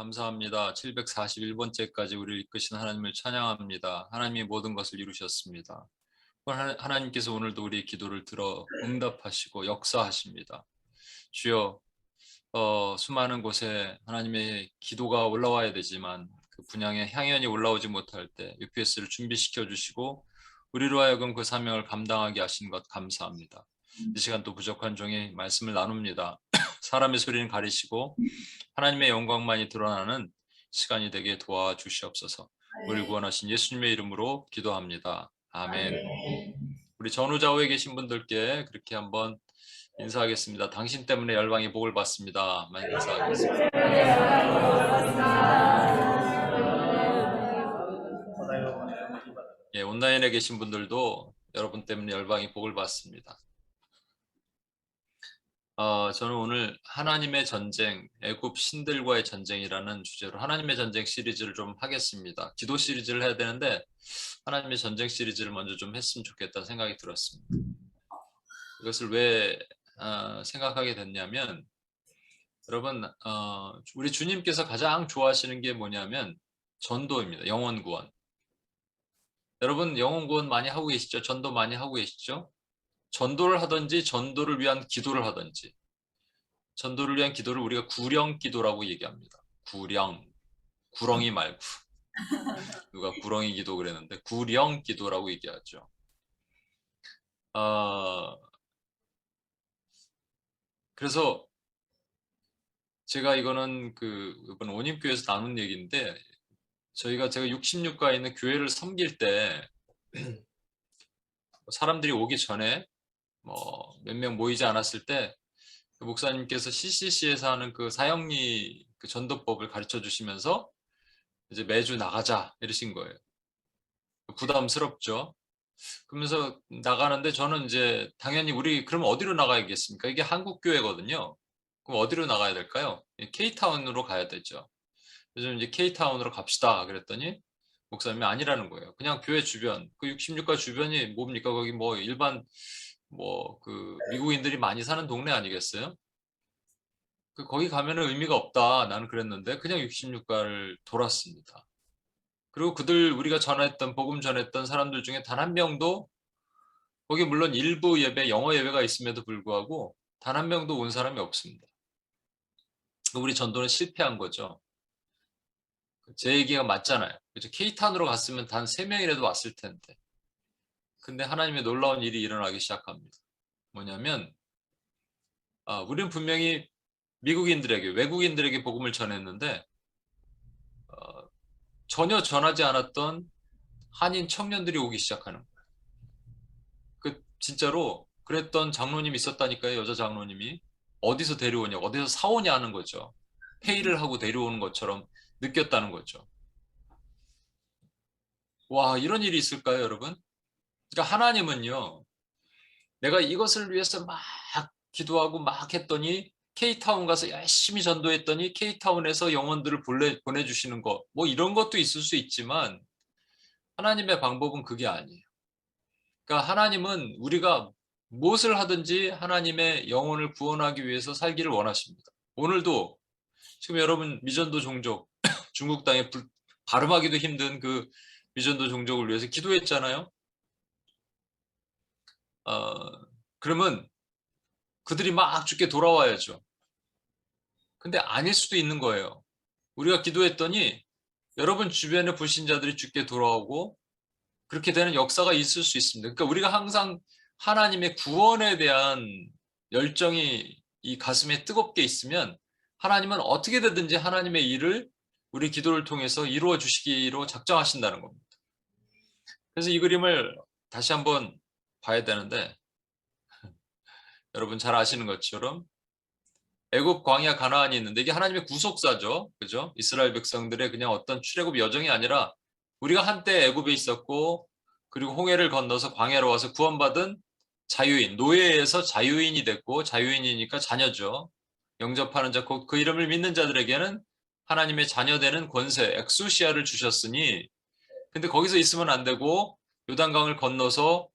감사합니다. 741번째까지 우리를 이끄신 하나님을 찬양합니다. 하나님이 모든 것을 이루셨습니다. 하나님께서 오늘도 우리의 기도를 들어 응답하시고 역사하십니다. 주여, 수많은 곳에 하나님의 기도가 올라와야 되지만 그 분향의 향연이 올라오지 못할 때 UPS를 준비시켜 주시고 우리로 하여금 그 사명을 감당하게 하신 것 감사합니다. 이 시간 또 부족한 종의 말씀을 나눕니다. 사람의 소리는 가리시고 하나님의 영광만이 드러나는 시간이 되게 도와주시옵소서. 우리를 구원하신 예수님의 이름으로 기도합니다. 아멘. 우리 전후좌우에 계신 분들께 그렇게 한번 인사하겠습니다. 당신 때문에 열방이 복을 받습니다. 만 인사하겠습니다. 예, 온라인에 계신 분들도 여러분 때문에 열방이 복을 받습니다. 저는 오늘 하나님의 전쟁, 애굽 신들과의 전쟁이라는 주제로 하나님의 전쟁 시리즈를 좀 하겠습니다. 기도 시리즈를 해야 되는데 하나님의 전쟁 시리즈를 먼저 좀 했으면 좋겠다는 생각이 들었습니다. 이것을 왜 생각하게 됐냐면 여러분, 우리 주님께서 가장 좋아하시는 게 뭐냐면 전도입니다. 영혼 구원. 여러분 영혼 구원 많이 하고 계시죠? 전도 많이 하고 계시죠? 전도를 하든지 전도를 위한 기도를 하든지 전도를 위한 기도를 우리가 구령 기도라고 얘기합니다. 구령, 구렁이 말고 누가 구렁이 기도 그랬는데 구령 기도라고 얘기하죠. 그래서 제가 이거는 이번 온임교회에서 나눈 얘기인데 제가 66가에 있는 교회를 섬길 때 사람들이 오기 전에 몇 명 모이지 않았을 때 그 목사님께서 CCC에서 하는 그 사형리 그 전도법을 가르쳐 주시면서 이제 매주 나가자 이러신 거예요. 부담스럽죠. 그러면서 나가는데 저는 이제 당연히 우리 그럼 어디로 나가야겠습니까? 이게 한국 교회거든요. 그럼 어디로 나가야 될까요? K타운으로 가야 되죠. 그래서 이제 K타운으로 갑시다 그랬더니 목사님이 아니라는 거예요. 그냥 교회 주변, 그 66가 주변이 뭡니까? 거기 뭐 일반 미국인들이 많이 사는 동네 아니겠어요? 거기 가면은 의미가 없다. 나는 그랬는데 그냥 66가를 돌았습니다. 그리고 우리가 복음 전했던 사람들 중에 단 한 명도 거기 물론 일부 예배, 영어 예배가 있음에도 불구하고 단 한 명도 온 사람이 없습니다. 우리 전도는 실패한 거죠. 제 얘기가 맞잖아요. 그죠? K타운으로 갔으면 단 3명이라도 왔을 텐데. 근데 하나님의 놀라운 일이 일어나기 시작합니다. 뭐냐면 우리는 분명히 미국인들에게, 외국인들에게 복음을 전했는데 전혀 전하지 않았던 한인 청년들이 오기 시작하는 거예요. 진짜로 그랬던 장로님이 있었다니까요. 여자 장로님이. 어디서 데려오냐, 어디서 사오냐 하는 거죠. 회의를 하고 데려오는 것처럼 느꼈다는 거죠. 와, 이런 일이 있을까요, 여러분? 그러니까 하나님은요, 내가 이것을 위해서 막 기도하고 막 했더니 K타운 가서 열심히 전도했더니 K타운에서 영혼들을 보내주시는 거, 뭐 이런 것도 있을 수 있지만 하나님의 방법은 그게 아니에요. 그러니까 하나님은 우리가 무엇을 하든지 하나님의 영혼을 구원하기 위해서 살기를 원하십니다. 오늘도 지금 여러분 미전도 종족, 중국 땅에 발음하기도 힘든 그 미전도 종족을 위해서 기도했잖아요. 그러면 그들이 막 죽게 돌아와야죠. 근데 아닐 수도 있는 거예요. 우리가 기도했더니 여러분 주변의 불신자들이 죽게 돌아오고 그렇게 되는 역사가 있을 수 있습니다. 그러니까 우리가 항상 하나님의 구원에 대한 열정이 이 가슴에 뜨겁게 있으면 하나님은 어떻게 되든지 하나님의 일을 우리 기도를 통해서 이루어 주시기로 작정하신다는 겁니다. 그래서 이 그림을 다시 한번 봐야 되는데 여러분 잘 아시는 것처럼 애굽 광야 가나안이 있는데 이게 하나님의 구속사죠. 그죠? 이스라엘 백성들의 그냥 어떤 출애굽 여정이 아니라 우리가 한때 애굽에 있었고 그리고 홍해를 건너서 광야로 와서 구원받은 자유인, 노예에서 자유인이 됐고 자유인이니까 자녀죠. 영접하는 자, 그 이름을 믿는 자들에게는 하나님의 자녀되는 권세, 엑수시아를 주셨으니 근데 거기서 있으면 안 되고 요단강을 건너서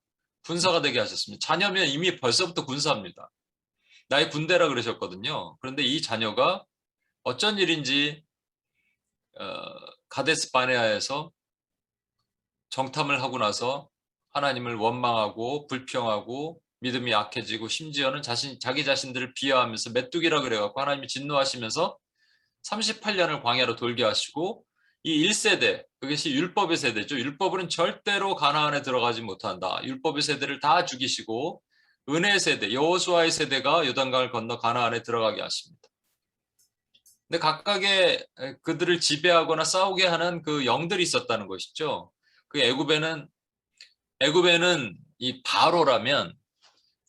군사가 되게 하셨습니다. 자녀면 이미 벌써부터 군사입니다. 나의 군대라 그러셨거든요. 그런데 이 자녀가 어쩐 일인지 가데스 바네아에서 정탐을 하고 나서 하나님을 원망하고 불평하고 믿음이 약해지고 심지어는 자기 자신들을 비하하면서 메뚜기라 그래갖고 하나님이 진노하시면서 38년을 광야로 돌게 하시고 이 1세대, 그것이 율법의 세대죠. 율법으로는 절대로 가나안에 들어가지 못한다. 율법의 세대를 다 죽이시고 은혜의 세대, 여호수아의 세대가 요단강을 건너 가나안에 들어가게 하십니다. 근데 각각의 그들을 지배하거나 싸우게 하는 그 영들이 있었다는 것이죠. 그 애굽에는 이 바로라면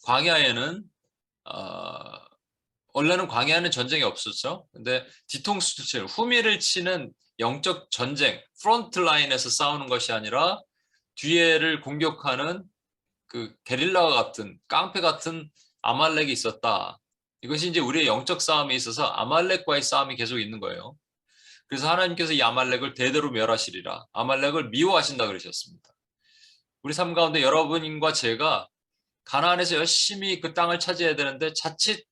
광야에는 원래는 광야에는 전쟁이 없었죠. 근데 뒤통수 칠 후미를 치는 영적 전쟁, 프론트 라인에서 싸우는 것이 아니라 뒤에를 공격하는 그 게릴라와 같은 깡패 같은 아말렉이 있었다. 이것이 이제 우리의 영적 싸움에 있어서 아말렉과의 싸움이 계속 있는 거예요. 그래서 하나님께서 이 아말렉을 대대로 멸하시리라. 아말렉을 미워하신다 그러셨습니다. 우리 삶 가운데 여러분과 제가 가나안에서 열심히 그 땅을 차지해야 되는데 자칫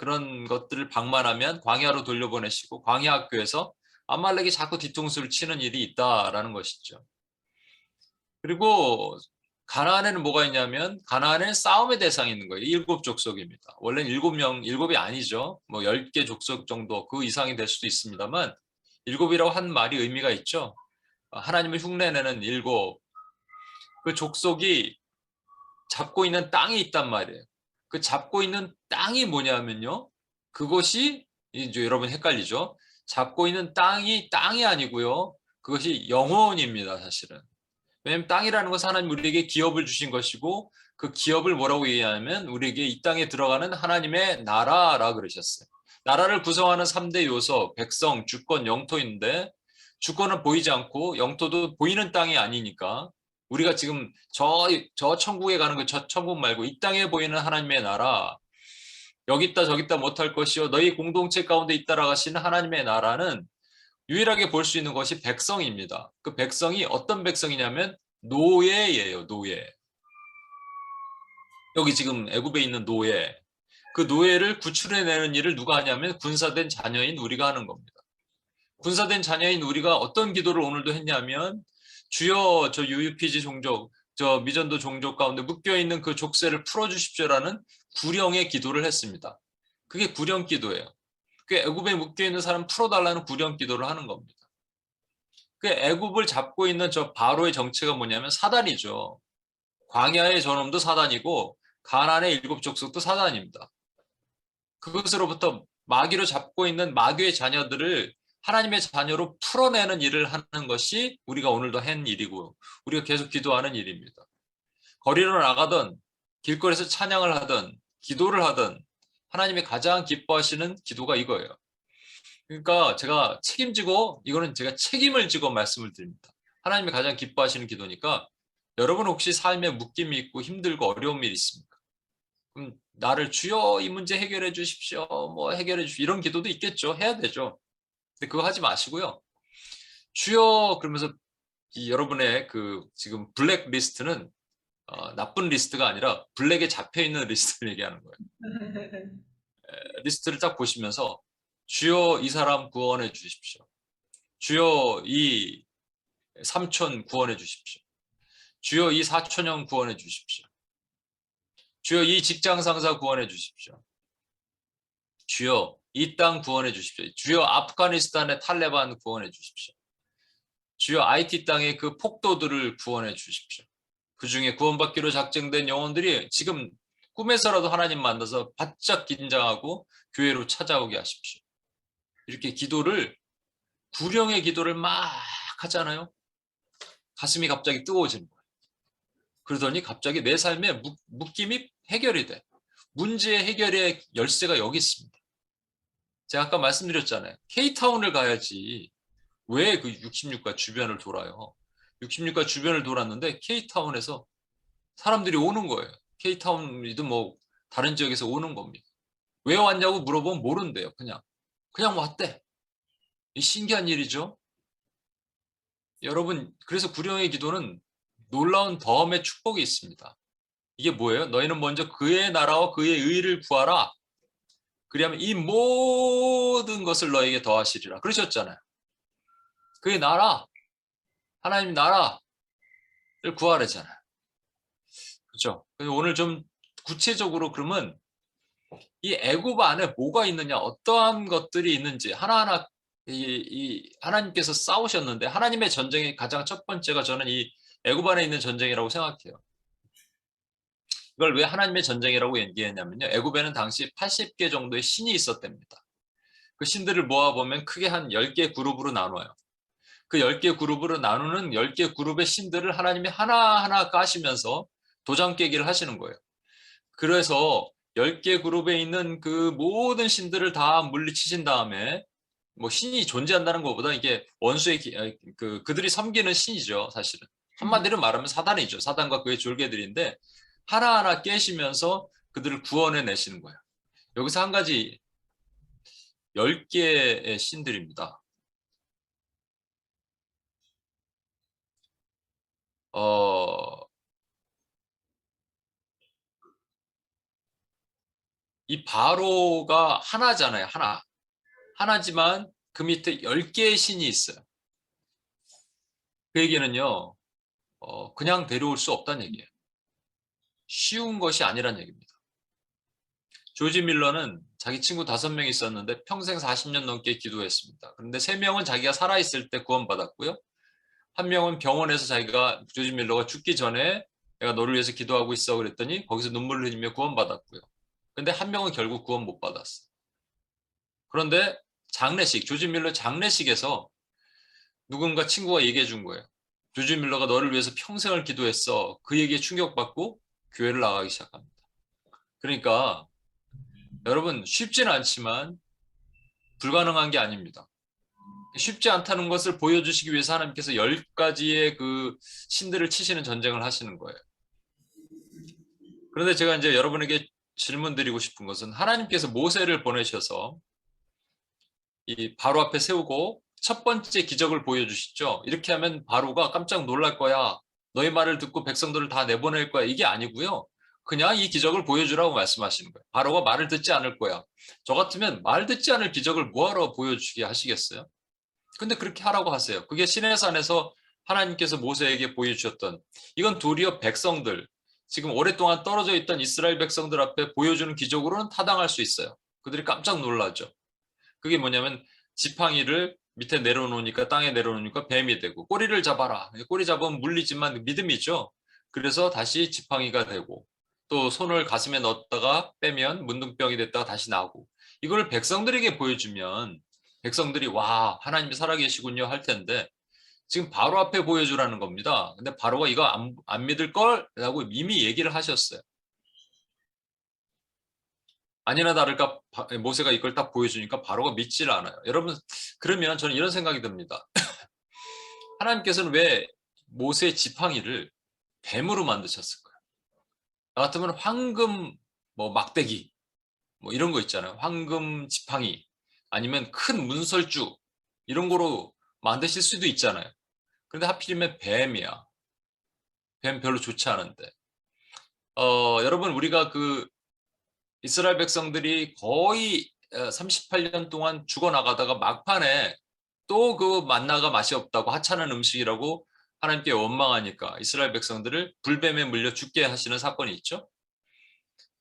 그런 것들을 방만하면 광야로 돌려보내시고 광야 학교에서 아말렉이 자꾸 뒤통수를 치는 일이 있다라는 것이죠. 그리고 가나안에는 뭐가 있냐면 가나안에는 싸움의 대상이 있는 거예요. 7족속입니다. 원래는 7명, 7이 아니죠. 뭐 10개 족속 정도 그 이상이 될 수도 있습니다만 7이라고 한 말이 의미가 있죠. 하나님을 흉내내는 7, 그 족속이 잡고 있는 땅이 있단 말이에요. 그 잡고 있는 땅이 뭐냐면요. 그것이 이제 여러분 헷갈리죠. 잡고 있는 땅이 아니고요. 그것이 영혼입니다, 사실은. 왜냐하면 땅이라는 것은 하나님 우리에게 기업을 주신 것이고 그 기업을 뭐라고 얘기하냐면 우리에게 이 땅에 들어가는 하나님의 나라라 그러셨어요. 나라를 구성하는 3대 요소, 백성, 주권, 영토인데 주권은 보이지 않고 영토도 보이는 땅이 아니니까 우리가 지금 저 천국에 가는 그 저 천국 말고 이 땅에 보이는 하나님의 나라, 여기 있다 저기 있다 못할 것이요 너희 공동체 가운데 있다라 하시는 하나님의 나라는 유일하게 볼 수 있는 것이 백성입니다. 그 백성이 어떤 백성이냐면 노예예요, 노예. 여기 지금 애굽에 있는 노예. 그 노예를 구출해내는 일을 누가 하냐면 군사된 자녀인 우리가 하는 겁니다. 군사된 자녀인 우리가 어떤 기도를 오늘도 했냐면 주여 저 UPG 종족, 저 미전도 종족 가운데 묶여있는 그 족쇄를 풀어주십시오라는 구령의 기도를 했습니다. 그게 구령 기도예요. 그 애굽에 묶여있는 사람 풀어달라는 구령 기도를 하는 겁니다. 그 애굽을 잡고 있는 저 바로의 정체가 뭐냐면 사단이죠. 광야의 저놈도 사단이고 가나안의 7족속도 사단입니다. 그것으로부터 마귀로 잡고 있는 마귀의 자녀들을 하나님의 자녀로 풀어내는 일을 하는 것이 우리가 오늘도 한 일이고 우리가 계속 기도하는 일입니다. 거리로 나가든 길거리에서 찬양을 하든 기도를 하든 하나님이 가장 기뻐하시는 기도가 이거예요. 그러니까 제가 책임지고 이거는 제가 책임을 지고 말씀을 드립니다. 하나님이 가장 기뻐하시는 기도니까 여러분 혹시 삶에 묶임이 있고 힘들고 어려운 일 있습니까? 그럼 나를 주여 이 문제 해결해 주십시오. 뭐 해결해 주십시오. 이런 기도도 있겠죠. 해야 되죠. 근데 그거 하지 마시고요. 주여 그러면서 여러분의 그 지금 블랙 리스트는 나쁜 리스트가 아니라 블랙에 잡혀 있는 리스트를 얘기하는 거예요. 리스트를 딱 보시면서 주여 이 사람 구원해 주십시오. 주여 이 삼촌 구원해 주십시오. 주여 이 사촌형 구원해 주십시오. 주여 이 직장 상사 구원해 주십시오. 주여 이 땅 구원해 주십시오. 주여 아프가니스탄의 탈레반 구원해 주십시오. 주여 IT 땅의 그 폭도들을 구원해 주십시오. 그 중에 구원받기로 작정된 영혼들이 지금 꿈에서라도 하나님 만나서 바짝 긴장하고 교회로 찾아오게 하십시오. 이렇게 기도를 구령의 기도를 막 하잖아요. 가슴이 갑자기 뜨거워지는 거예요. 그러더니 갑자기 내 삶의 묶임이 해결이 돼. 문제의 해결의 열쇠가 여기 있습니다. 제가 아까 말씀드렸잖아요. K타운을 가야지 왜 그 66가 주변을 돌아요. 66가 주변을 돌았는데 K타운에서 사람들이 오는 거예요. K타운이든 뭐 다른 지역에서 오는 겁니다. 왜 왔냐고 물어보면 모른대요. 그냥 왔대. 이 신기한 일이죠. 여러분 그래서 구령의 기도는 놀라운 덤의 축복이 있습니다. 이게 뭐예요? 너희는 먼저 그의 나라와 그의 의를 구하라. 그리하면 이 모든 것을 너에게 더하시리라. 그러셨잖아요. 그게 나라, 하나님 나라를 구하래잖아요. 그렇죠? 그래서 오늘 좀 구체적으로 그러면 이 애굽 안에 뭐가 있느냐, 어떠한 것들이 있는지 하나하나 이 하나님께서 싸우셨는데 하나님의 전쟁의 가장 첫 번째가 저는 이 애굽 안에 있는 전쟁이라고 생각해요. 이걸 왜 하나님의 전쟁이라고 얘기했냐면요. 애굽에는 당시 80개 정도의 신이 있었답니다. 그 신들을 모아보면 크게 한 10개 그룹으로 나눠요. 그 10개 그룹으로 나누는 10개 그룹의 신들을 하나님이 하나하나 까시면서 도장 깨기를 하시는 거예요. 그래서 10개 그룹에 있는 그 모든 신들을 다 물리치신 다음에 뭐 신이 존재한다는 것보다 이게 원수의 그들이 섬기는 신이죠, 사실은. 한마디로 말하면 사단이죠. 사단과 그의 졸개들인데 하나하나 깨시면서 그들을 구원해 내시는 거예요. 여기서 한 가지 10개의 신들입니다. 이 바로가 하나잖아요. 하나. 하나지만 그 밑에 10개의 신이 있어요. 그 얘기는요. 그냥 데려올 수 없다는 얘기예요. 쉬운 것이 아니란 얘기입니다. 조지 밀러는 자기 친구 5명 있었는데 평생 40년 넘게 기도했습니다. 그런데 3명은 자기가 살아있을 때 구원받았고요. 1명은 병원에서 자기가 조지 밀러가 죽기 전에 내가 너를 위해서 기도하고 있어 그랬더니 거기서 눈물을 흘리며 구원받았고요. 근데 1명은 결국 구원 못 받았어. 그런데 장례식, 조지 밀러 장례식에서 누군가 친구가 얘기해 준 거예요. 조지 밀러가 너를 위해서 평생을 기도했어. 그 얘기에 충격받고 교회를 나가기 시작합니다. 그러니까 여러분 쉽지는 않지만 불가능한 게 아닙니다. 쉽지 않다는 것을 보여주시기 위해서 하나님께서 10가지의 그 신들을 치시는 전쟁을 하시는 거예요. 그런데 제가 이제 여러분에게 질문 드리고 싶은 것은 하나님께서 모세를 보내셔서 이 바로 앞에 세우고 첫 번째 기적을 보여주시죠. 이렇게 하면 바로가 깜짝 놀랄 거야. 너희 말을 듣고 백성들을 다 내보낼 거야. 이게 아니고요. 그냥 이 기적을 보여주라고 말씀하시는 거예요. 바로가 말을 듣지 않을 거야. 저 같으면 말 듣지 않을 기적을 뭐하러 보여주게 하시겠어요? 근데 그렇게 하라고 하세요. 그게 시내산에서 하나님께서 모세에게 보여주셨던 이건 도리어 백성들, 지금 오랫동안 떨어져 있던 이스라엘 백성들 앞에 보여주는 기적으로는 타당할 수 있어요. 그들이 깜짝 놀라죠. 그게 뭐냐면 지팡이를 밑에 내려놓으니까 땅에 내려놓으니까 뱀이 되고 꼬리를 잡아라. 꼬리 잡으면 물리지만 믿음이죠. 그래서 다시 지팡이가 되고 또 손을 가슴에 넣었다가 빼면 문둥병이 됐다가 다시 나오고 이걸 백성들에게 보여주면 백성들이 와 하나님이 살아계시군요 할 텐데 지금 바로 앞에 보여주라는 겁니다. 근데 바로가 이거 안 믿을 걸? 라고 이미 얘기를 하셨어요. 아니나 다를까 모세가 이걸 딱 보여주니까 바로가 믿질 않아요. 여러분 그러면 저는 이런 생각이 듭니다. 하나님께서는 왜 모세의 지팡이를 뱀으로 만드셨을까요? 나 같으면 황금 뭐 막대기 뭐 이런 거 있잖아요. 황금 지팡이 아니면 큰 문설주 이런 거로 만드실 수도 있잖아요. 그런데 하필이면 뱀이야. 뱀 별로 좋지 않은데. 여러분 우리가 그 이스라엘 백성들이 거의 38년 동안 죽어나가다가 막판에 또 그 만나가 맛이 없다고 하찮은 음식이라고 하나님께 원망하니까 이스라엘 백성들을 불뱀에 물려 죽게 하시는 사건이 있죠.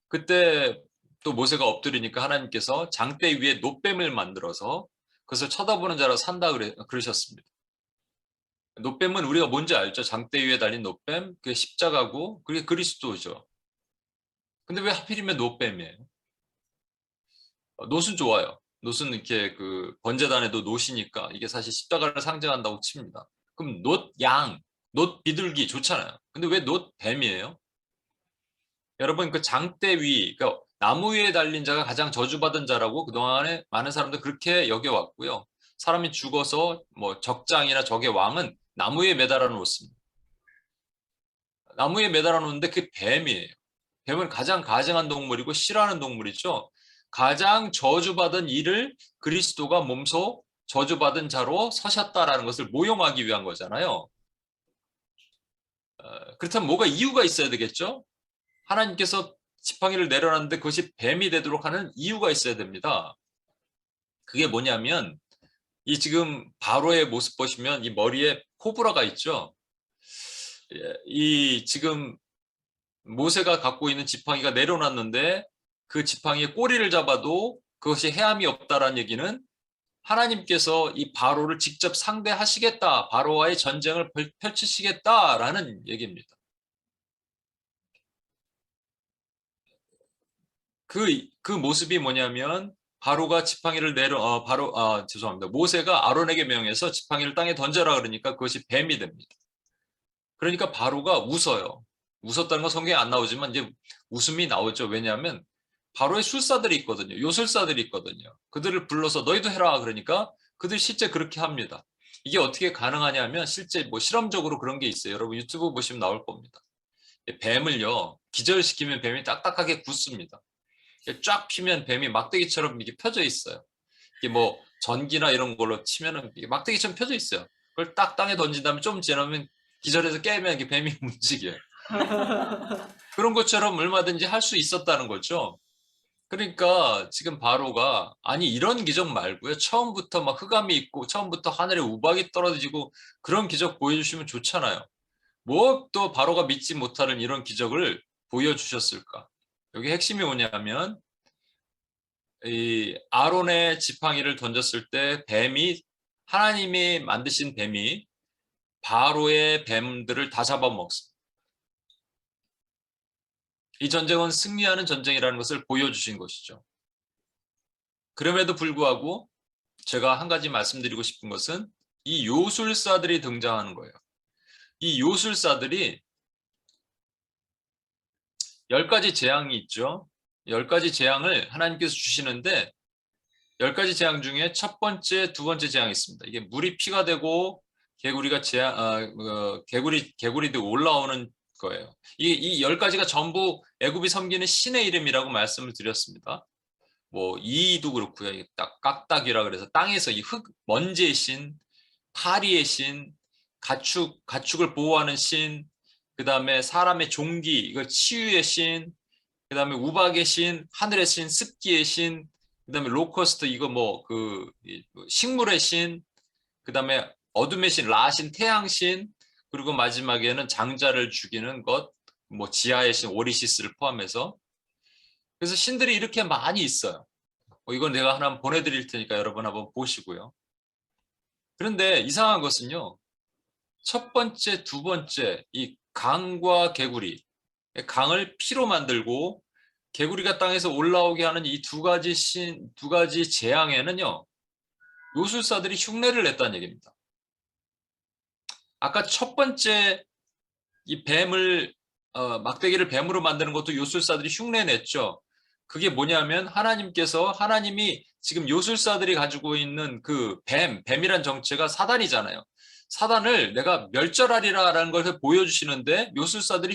그때 또 모세가 엎드리니까 하나님께서 장대 위에 놋뱀을 만들어서 그것을 쳐다보는 자로 산다 그러셨습니다. 놋뱀은 우리가 뭔지 알죠? 장대 위에 달린 놋뱀, 그게 십자가고 그게 그리스도죠. 근데 왜 하필이면 놋뱀이에요? 놋은 좋아요. 놋은 이렇게 그 번제단에도 놋이니까 이게 사실 십자가를 상징한다고 칩니다. 그럼 놋 양, 놋 비둘기 좋잖아요. 근데 왜 놋 뱀이에요? 여러분 그 장대 위, 그러니까 나무 위에 달린 자가 가장 저주받은 자라고 그동안에 많은 사람들 그렇게 여겨왔고요. 사람이 죽어서 뭐 적장이나 적의 왕은 나무에 매달아 놓습니다. 나무에 매달아 놓는데 그게 뱀이에요. 뱀은 가장 가증한 동물이고 싫어하는 동물이죠. 가장 저주받은 이를 그리스도가 몸소 저주받은 자로 서셨다라는 것을 모용하기 위한 거잖아요. 그렇다면 뭐가 이유가 있어야 되겠죠? 하나님께서 지팡이를 내려놨는데 그것이 뱀이 되도록 하는 이유가 있어야 됩니다. 그게 뭐냐면 이 지금 바로의 모습 보시면 이 머리에 코브라가 있죠. 이 지금 모세가 갖고 있는 지팡이가 내려놨는데 그 지팡이의 꼬리를 잡아도 그것이 해함이 없다라는 얘기는 하나님께서 이 바로를 직접 상대하시겠다, 바로와의 전쟁을 펼치시겠다라는 얘기입니다. 그 모습이 뭐냐면 바로가 지팡이를 죄송합니다. 모세가 아론에게 명해서 지팡이를 땅에 던져라 그러니까 그것이 뱀이 됩니다. 그러니까 바로가 웃어요. 웃었다는 건 성경에 안 나오지만 이제 웃음이 나오죠. 왜냐하면 바로의 술사들이 있거든요. 요술사들이 있거든요. 그들을 불러서 너희도 해라 그러니까 그들이 실제 그렇게 합니다. 이게 어떻게 가능하냐면 실제 뭐 실험적으로 그런 게 있어요. 여러분 유튜브 보시면 나올 겁니다. 뱀을요 기절시키면 뱀이 딱딱하게 굳습니다. 쫙 피면 뱀이 막대기처럼 이게 펴져 있어요. 이게 뭐 전기나 이런 걸로 치면은 이게 막대기처럼 펴져 있어요. 그걸 딱 땅에 던진 다음에 좀 지나면 기절해서 깨면 이게 뱀이 움직여요. 그런 것처럼 얼마든지 할 수 있었다는 거죠. 그러니까 지금 바로가 아니 이런 기적 말고요. 처음부터 막 흑암이 있고 처음부터 하늘에 우박이 떨어지고 그런 기적 보여주시면 좋잖아요. 뭐 또 바로가 믿지 못하는 이런 기적을 보여주셨을까? 여기 핵심이 뭐냐면 이 아론의 지팡이를 던졌을 때 뱀이 하나님이 만드신 뱀이 바로의 뱀들을 다 잡아먹습니다. 이 전쟁은 승리하는 전쟁이라는 것을 보여주신 것이죠. 그럼에도 불구하고 제가 한 가지 말씀드리고 싶은 것은 이 요술사들이 등장하는 거예요. 이 요술사들이 10가지 재앙이 있죠. 10가지 재앙을 하나님께서 주시는데 10가지 재앙 중에 첫 번째, 두 번째 재앙이 있습니다. 이게 물이 피가 되고 개구리도 올라오는 거예요. 이 10가지가 전부 애굽이 섬기는 신의 이름이라고 말씀을 드렸습니다. 뭐 이도 그렇고요. 깍딱이라 그래서 땅에서 이 먼지의 신, 파리의 신, 가축을 보호하는 신, 그 다음에 사람의 종기, 이걸 치유의 신, 그 다음에 우박의 신, 하늘의 신, 습기의 신, 그 다음에 로커스트, 이거 식물의 신, 그 다음에 어둠의 신, 라신, 태양신, 그리고 마지막에는 장자를 죽이는 것, 뭐 지하의 신, 오리시스를 포함해서. 그래서 신들이 이렇게 많이 있어요. 이건 내가 하나 보내드릴 테니까 여러분 한번 보시고요. 그런데 이상한 것은요. 첫 번째, 두 번째, 이 강과 개구리, 강을 피로 만들고 개구리가 땅에서 올라오게 하는 이 두 가지 재앙에는요, 요술사들이 흉내를 냈다는 얘기입니다. 아까 첫 번째 이 막대기를 뱀으로 만드는 것도 요술사들이 흉내냈죠. 그게 뭐냐면 하나님이 지금 요술사들이 가지고 있는 그 뱀이란 정체가 사단이잖아요. 사단을 내가 멸절하리라라는 것을 보여주시는데 요술사들이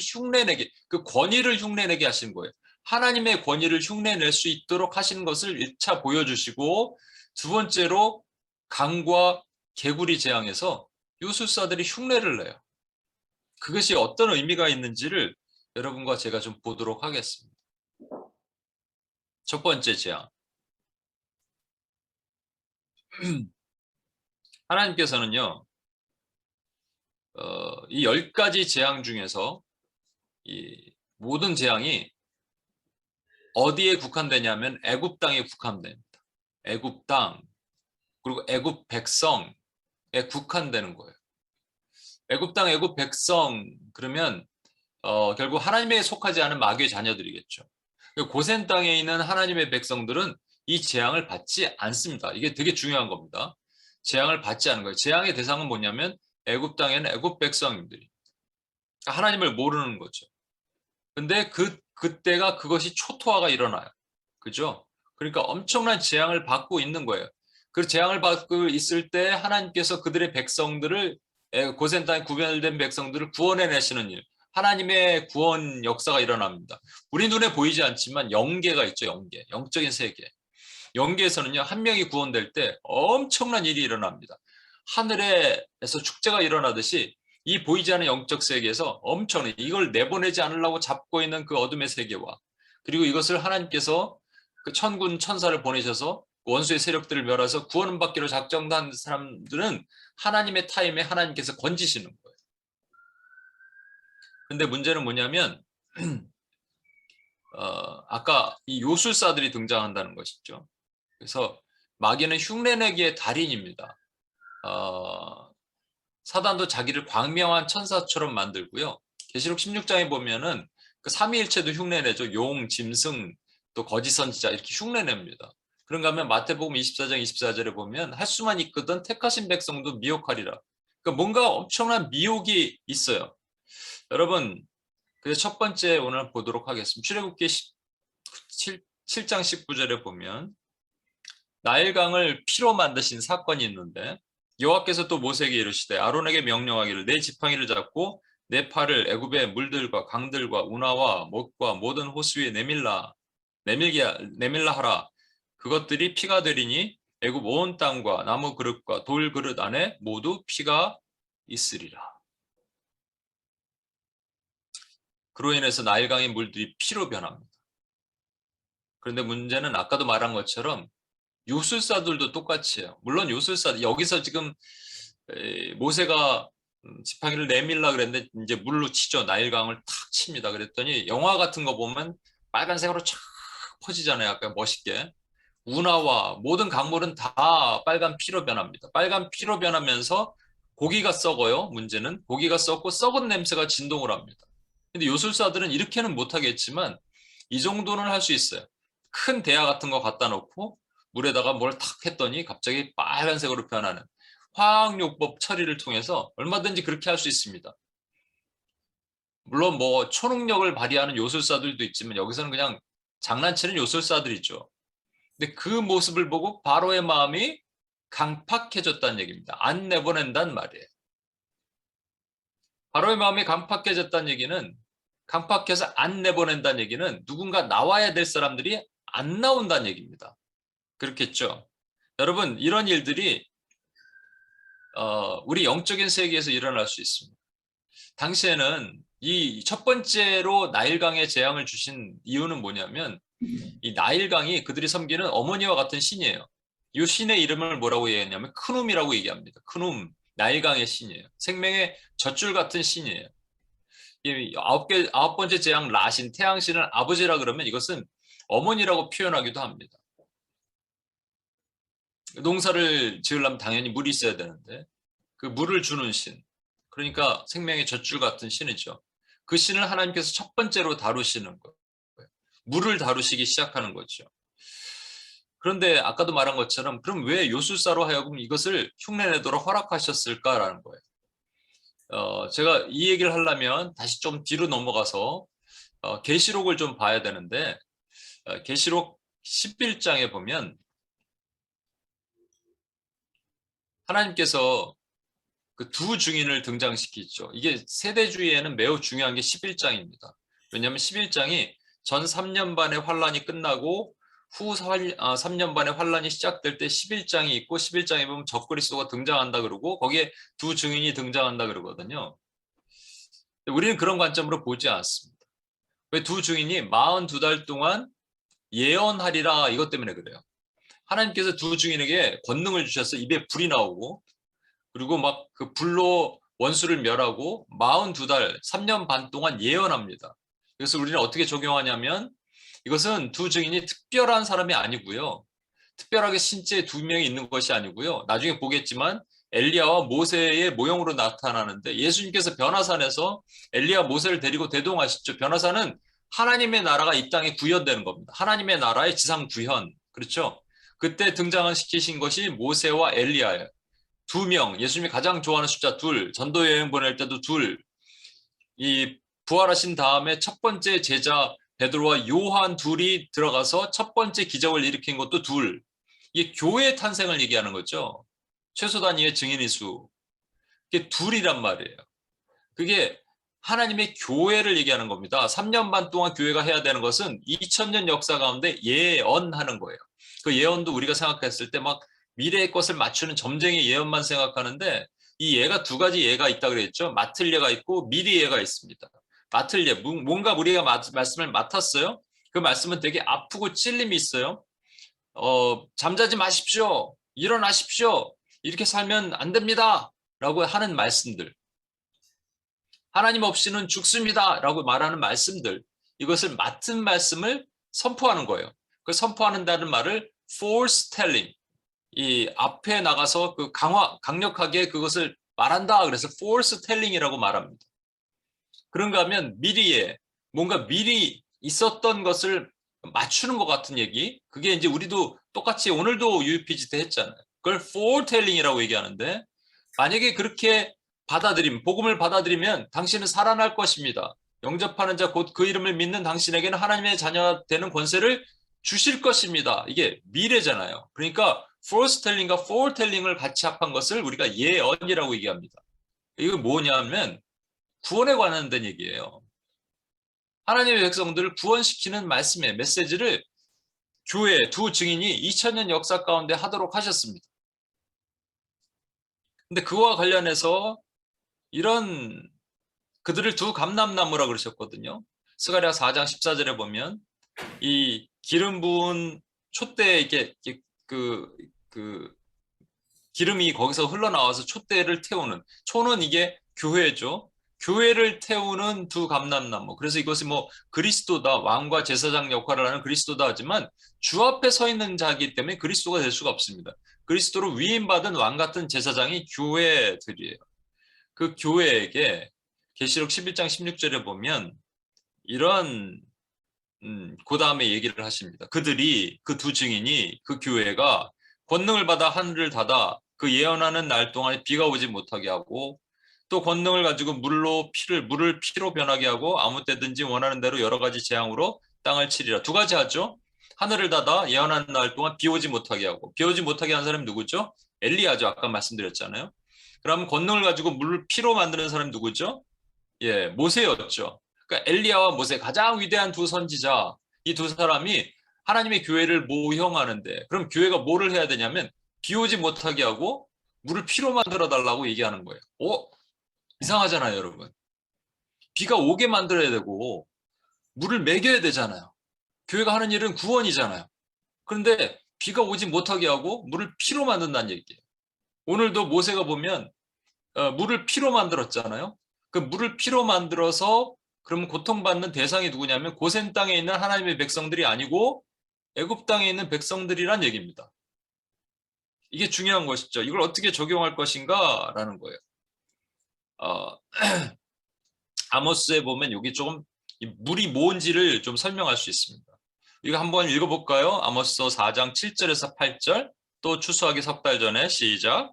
그 권위를 흉내내게 하신 거예요. 하나님의 권위를 흉내낼 수 있도록 하시는 것을 1차 보여주시고 두 번째로 강과 개구리 재앙에서 요술사들이 흉내를 내요. 그것이 어떤 의미가 있는지를 여러분과 제가 좀 보도록 하겠습니다. 첫 번째 재앙. 하나님께서는요, 이 10가지 재앙 중에서 이 모든 재앙이 어디에 국한되냐면 애굽 땅에 국한됩니다. 애굽 땅, 그리고 애굽 백성에 국한되는 거예요. 애굽 땅, 애굽 백성, 그러면 결국 하나님에 속하지 않은 마귀의 자녀들이겠죠. 고센 땅에 있는 하나님의 백성들은 이 재앙을 받지 않습니다. 이게 되게 중요한 겁니다. 재앙을 받지 않은 거예요. 재앙의 대상은 뭐냐면 애굽 땅에는 애굽 백성들이 하나님을 모르는 거죠. 근데 그때가 그것이 초토화가 일어나요. 그죠? 그러니까 엄청난 재앙을 받고 있는 거예요. 그 재앙을 받고 있을 때 하나님께서 그들의 백성들을 고센 땅에 구별된 백성들을 구원해내시는 일, 하나님의 구원 역사가 일어납니다. 우리 눈에 보이지 않지만 영계가 있죠. 영적인 세계. 영계에서는요, 한 명이 구원될 때 엄청난 일이 일어납니다. 하늘에서 축제가 일어나듯이 이 보이지 않는 영적 세계에서 엄청난, 이걸 내보내지 않으려고 잡고 있는 그 어둠의 세계와, 그리고 이것을 하나님께서 그 천군 천사를 보내셔서 원수의 세력들을 멸해서 구원을 받기로 작정한 사람들은 하나님의 타임에 하나님께서 건지시는 거예요. 근데 문제는 뭐냐면 아까 이 요술사들이 등장한다는 것이죠. 그래서 마귀는 흉내내기의 달인입니다. 사단도 자기를 광명한 천사처럼 만들고요. 계시록 16장에 보면은 그 삼위일체도 흉내내죠. 용, 짐승, 또 거짓 선지자 이렇게 흉내냅니다. 그런가 하면 마태복음 24장 24절에 보면 할 수만 있거든 택하신 백성도 미혹하리라. 그러니까 뭔가 엄청난 미혹이 있어요. 여러분, 그래서 첫 번째 오늘 보도록 하겠습니다. 출애굽기 7장 19절에 보면 나일강을 피로 만드신 사건이 있는데 여호와께서 또 모세에게 이르시되 아론에게 명령하기를 내 지팡이를 잡고 내 팔을 애굽의 물들과 강들과 운하와 못과 모든 호수 위에 내밀라 하라. 그것들이 피가 되리니 애굽 온 땅과 나무 그릇과 돌 그릇 안에 모두 피가 있으리라. 그로 인해서 나일강의 물들이 피로 변합니다. 그런데 문제는 아까도 말한 것처럼 요술사들도 똑같이 해요. 물론 요술사 여기서 지금 모세가 지팡이를 내밀라 그랬는데 이제 물로 치죠. 나일강을 탁 칩니다. 그랬더니 영화 같은 거 보면 빨간색으로 쫙 퍼지잖아요. 약간 멋있게. 운하와 모든 강물은 다 빨간 피로 변합니다. 빨간 피로 변하면서 고기가 썩어요. 문제는 고기가 썩고 썩은 냄새가 진동을 합니다. 근데 요술사들은 이렇게는 못하겠지만 이 정도는 할 수 있어요. 큰 대야 같은 거 갖다 놓고 물에다가 뭘 탁 했더니 갑자기 빨간색으로 변하는 화학요법 처리를 통해서 얼마든지 그렇게 할 수 있습니다. 물론 뭐 초능력을 발휘하는 요술사들도 있지만 여기서는 그냥 장난치는 요술사들이죠. 근데 그 모습을 보고 바로의 마음이 강팍해졌다는 얘기입니다. 안 내보낸다는 말이에요. 바로의 마음이 강팍해졌다는 얘기는 강팍해서 안 내보낸다는 얘기는 누군가 나와야 될 사람들이 안 나온다는 얘기입니다. 그렇겠죠. 여러분 이런 일들이 우리 영적인 세계에서 일어날 수 있습니다. 당시에는 이 첫 번째로 나일강에 재앙을 주신 이유는 뭐냐면 이 나일강이 그들이 섬기는 어머니와 같은 신이에요. 이 신의 이름을 뭐라고 얘기했냐면 크눔이라고 얘기합니다. 크눔, 나일강의 신이에요. 생명의 젖줄 같은 신이에요. 아홉 번째 재앙 라신, 태양신을 아버지라 그러면 이것은 어머니라고 표현하기도 합니다. 농사를 지으려면 당연히 물이 있어야 되는데 그 물을 주는 신, 그러니까 생명의 젖줄 같은 신이죠. 그 신을 하나님께서 첫 번째로 다루시는 거예요. 물을 다루시기 시작하는 거죠. 그런데 아까도 말한 것처럼 그럼 왜 요술사로 하여금 이것을 흉내내도록 허락하셨을까라는 거예요. 제가 이 얘기를 하려면 다시 좀 뒤로 넘어가서 계시록을 좀 봐야 되는데 계시록 11장에 보면 하나님께서 그 두 증인을 등장시키죠. 이게 세대주의에는 매우 중요한 게 11장입니다. 왜냐하면 11장이 전 3년 반의 환란이 끝나고 후 3년 반의 환란이 시작될 때 11장이 있고 11장에 보면 적그리스도가 등장한다 그러고 거기에 두 증인이 등장한다 그러거든요. 우리는 그런 관점으로 보지 않습니다. 왜 두 증인이 42달 동안 예언하리라 이것 때문에 그래요. 하나님께서 두 증인에게 권능을 주셔서 입에 불이 나오고 그리고 막 그 불로 원수를 멸하고 42달, 3년 반 동안 예언합니다. 그래서 우리는 어떻게 적용하냐면 이것은 두 증인이 특별한 사람이 아니고요. 특별하게 신체 두 명이 있는 것이 아니고요. 나중에 보겠지만 엘리야와 모세의 모형으로 나타나는데 예수님께서 변화산에서 엘리야 모세를 데리고 대동하시죠. 변화산은 하나님의 나라가 이 땅에 구현되는 겁니다. 하나님의 나라의 지상 구현. 그렇죠? 그때 등장시키신 것이 모세와 엘리야예요. 두 명, 예수님이 가장 좋아하는 숫자 둘, 전도 여행 보낼 때도 둘, 이 부활하신 다음에 첫 번째 제자 베드로와 요한 둘이 들어가서 첫 번째 기적을 일으킨 것도 둘. 이게 교회 탄생을 얘기하는 거죠. 최소 단위의 증인의 수. 그게 둘이란 말이에요. 그게 하나님의 교회를 얘기하는 겁니다. 3년 반 동안 교회가 해야 되는 것은 2000년 역사 가운데 예언하는 거예요. 그 예언도 우리가 생각했을 때 막 미래의 것을 맞추는 점쟁이 예언만 생각하는데 이 예가 두 가지 예가 있다 그랬죠. 맡을 예가 있고 미리 예가 있습니다. 맡을 예, 뭔가 우리가 말씀을 맡았어요. 그 말씀은 되게 아프고 찔림이 있어요. 잠자지 마십시오. 일어나십시오. 이렇게 살면 안 됩니다. 라고 하는 말씀들. 하나님 없이는 죽습니다. 라고 말하는 말씀들. 이것을 맡은 말씀을 선포하는 거예요. 그 선포한다는 말을 force telling. 이 앞에 나가서 그 강력하게 그것을 말한다. 그래서 force telling이라고 말합니다. 그런가 하면 뭔가 미리 있었던 것을 맞추는 것 같은 얘기. 그게 이제 우리도 똑같이 오늘도 UPG 때 했잖아요. 그걸 foretelling이라고 얘기하는데, 만약에 그렇게 복음을 받아들이면 당신은 살아날 것입니다. 영접하는 자 곧 그 이름을 믿는 당신에게는 하나님의 자녀가 되는 권세를 주실 것입니다. 이게 미래잖아요. 그러니까 foretelling과 foretelling을 같이 합한 것을 우리가 예언이라고 얘기합니다. 이거 뭐냐면 구원에 관련된 얘기예요. 하나님의 백성들을 구원시키는 말씀의 메시지를 교회 두 증인이 2000년 역사 가운데 하도록 하셨습니다. 근데 그와 관련해서 이런 그들을 두 감람나무라 그러셨거든요. 스가랴 4장 14절에 보면 이 기름 부은 촛대에 이렇게 그 기름이 거기서 흘러나와서 촛대를 태우는, 초는 이게 교회죠. 교회를 태우는 두 감람나무. 그래서 이것이 뭐 그리스도다, 왕과 제사장 역할을 하는 그리스도다 하지만 주 앞에 서 있는 자이기 때문에 그리스도가 될 수가 없습니다. 그리스도로 위임받은 왕 같은 제사장이 교회들이에요. 그 교회에게 계시록 11장 16절에 보면 이런 그 다음에 얘기를 하십니다. 그들이, 그 두 증인이, 그 교회가 권능을 받아 하늘을 닫아 그 예언하는 날 동안에 비가 오지 못하게 하고, 또 권능을 가지고 물을 피로 변하게 하고 아무 때든지 원하는 대로 여러 가지 재앙으로 땅을 치리라. 두 가지 하죠. 하늘을 닫아 예언하는 날 동안 비 오지 못하게 하고, 비 오지 못하게 한 사람이 누구죠? 엘리야죠. 아까 말씀드렸잖아요. 그럼 권능을 가지고 물을 피로 만드는 사람이 누구죠? 예, 모세였죠. 그러니까 엘리야와 모세, 가장 위대한 두 선지자, 이 두 사람이 하나님의 교회를 모형하는데, 그럼 교회가 뭐를 해야 되냐면 비 오지 못하게 하고 물을 피로 만들어 달라고 얘기하는 거예요. 이상하잖아요, 여러분. 비가 오게 만들어야 되고 물을 먹여야 되잖아요. 교회가 하는 일은 구원이잖아요. 그런데 비가 오지 못하게 하고 물을 피로 만든다는 얘기예요. 오늘도 모세가 보면 물을 피로 만들었잖아요. 그 물을 피로 만들어서 그러면 고통받는 대상이 누구냐면 고센 땅에 있는 하나님의 백성들이 아니고 애굽 땅에 있는 백성들이란 얘기입니다. 이게 중요한 것이죠. 이걸 어떻게 적용할 것인가라는 거예요. 아모스에 보면 여기 조금 물이 뭔지를 좀 설명할 수 있습니다. 이거 한번 읽어볼까요? 아모스 4장 7절에서 8절, 또 추수하기 석 달 전에 시작.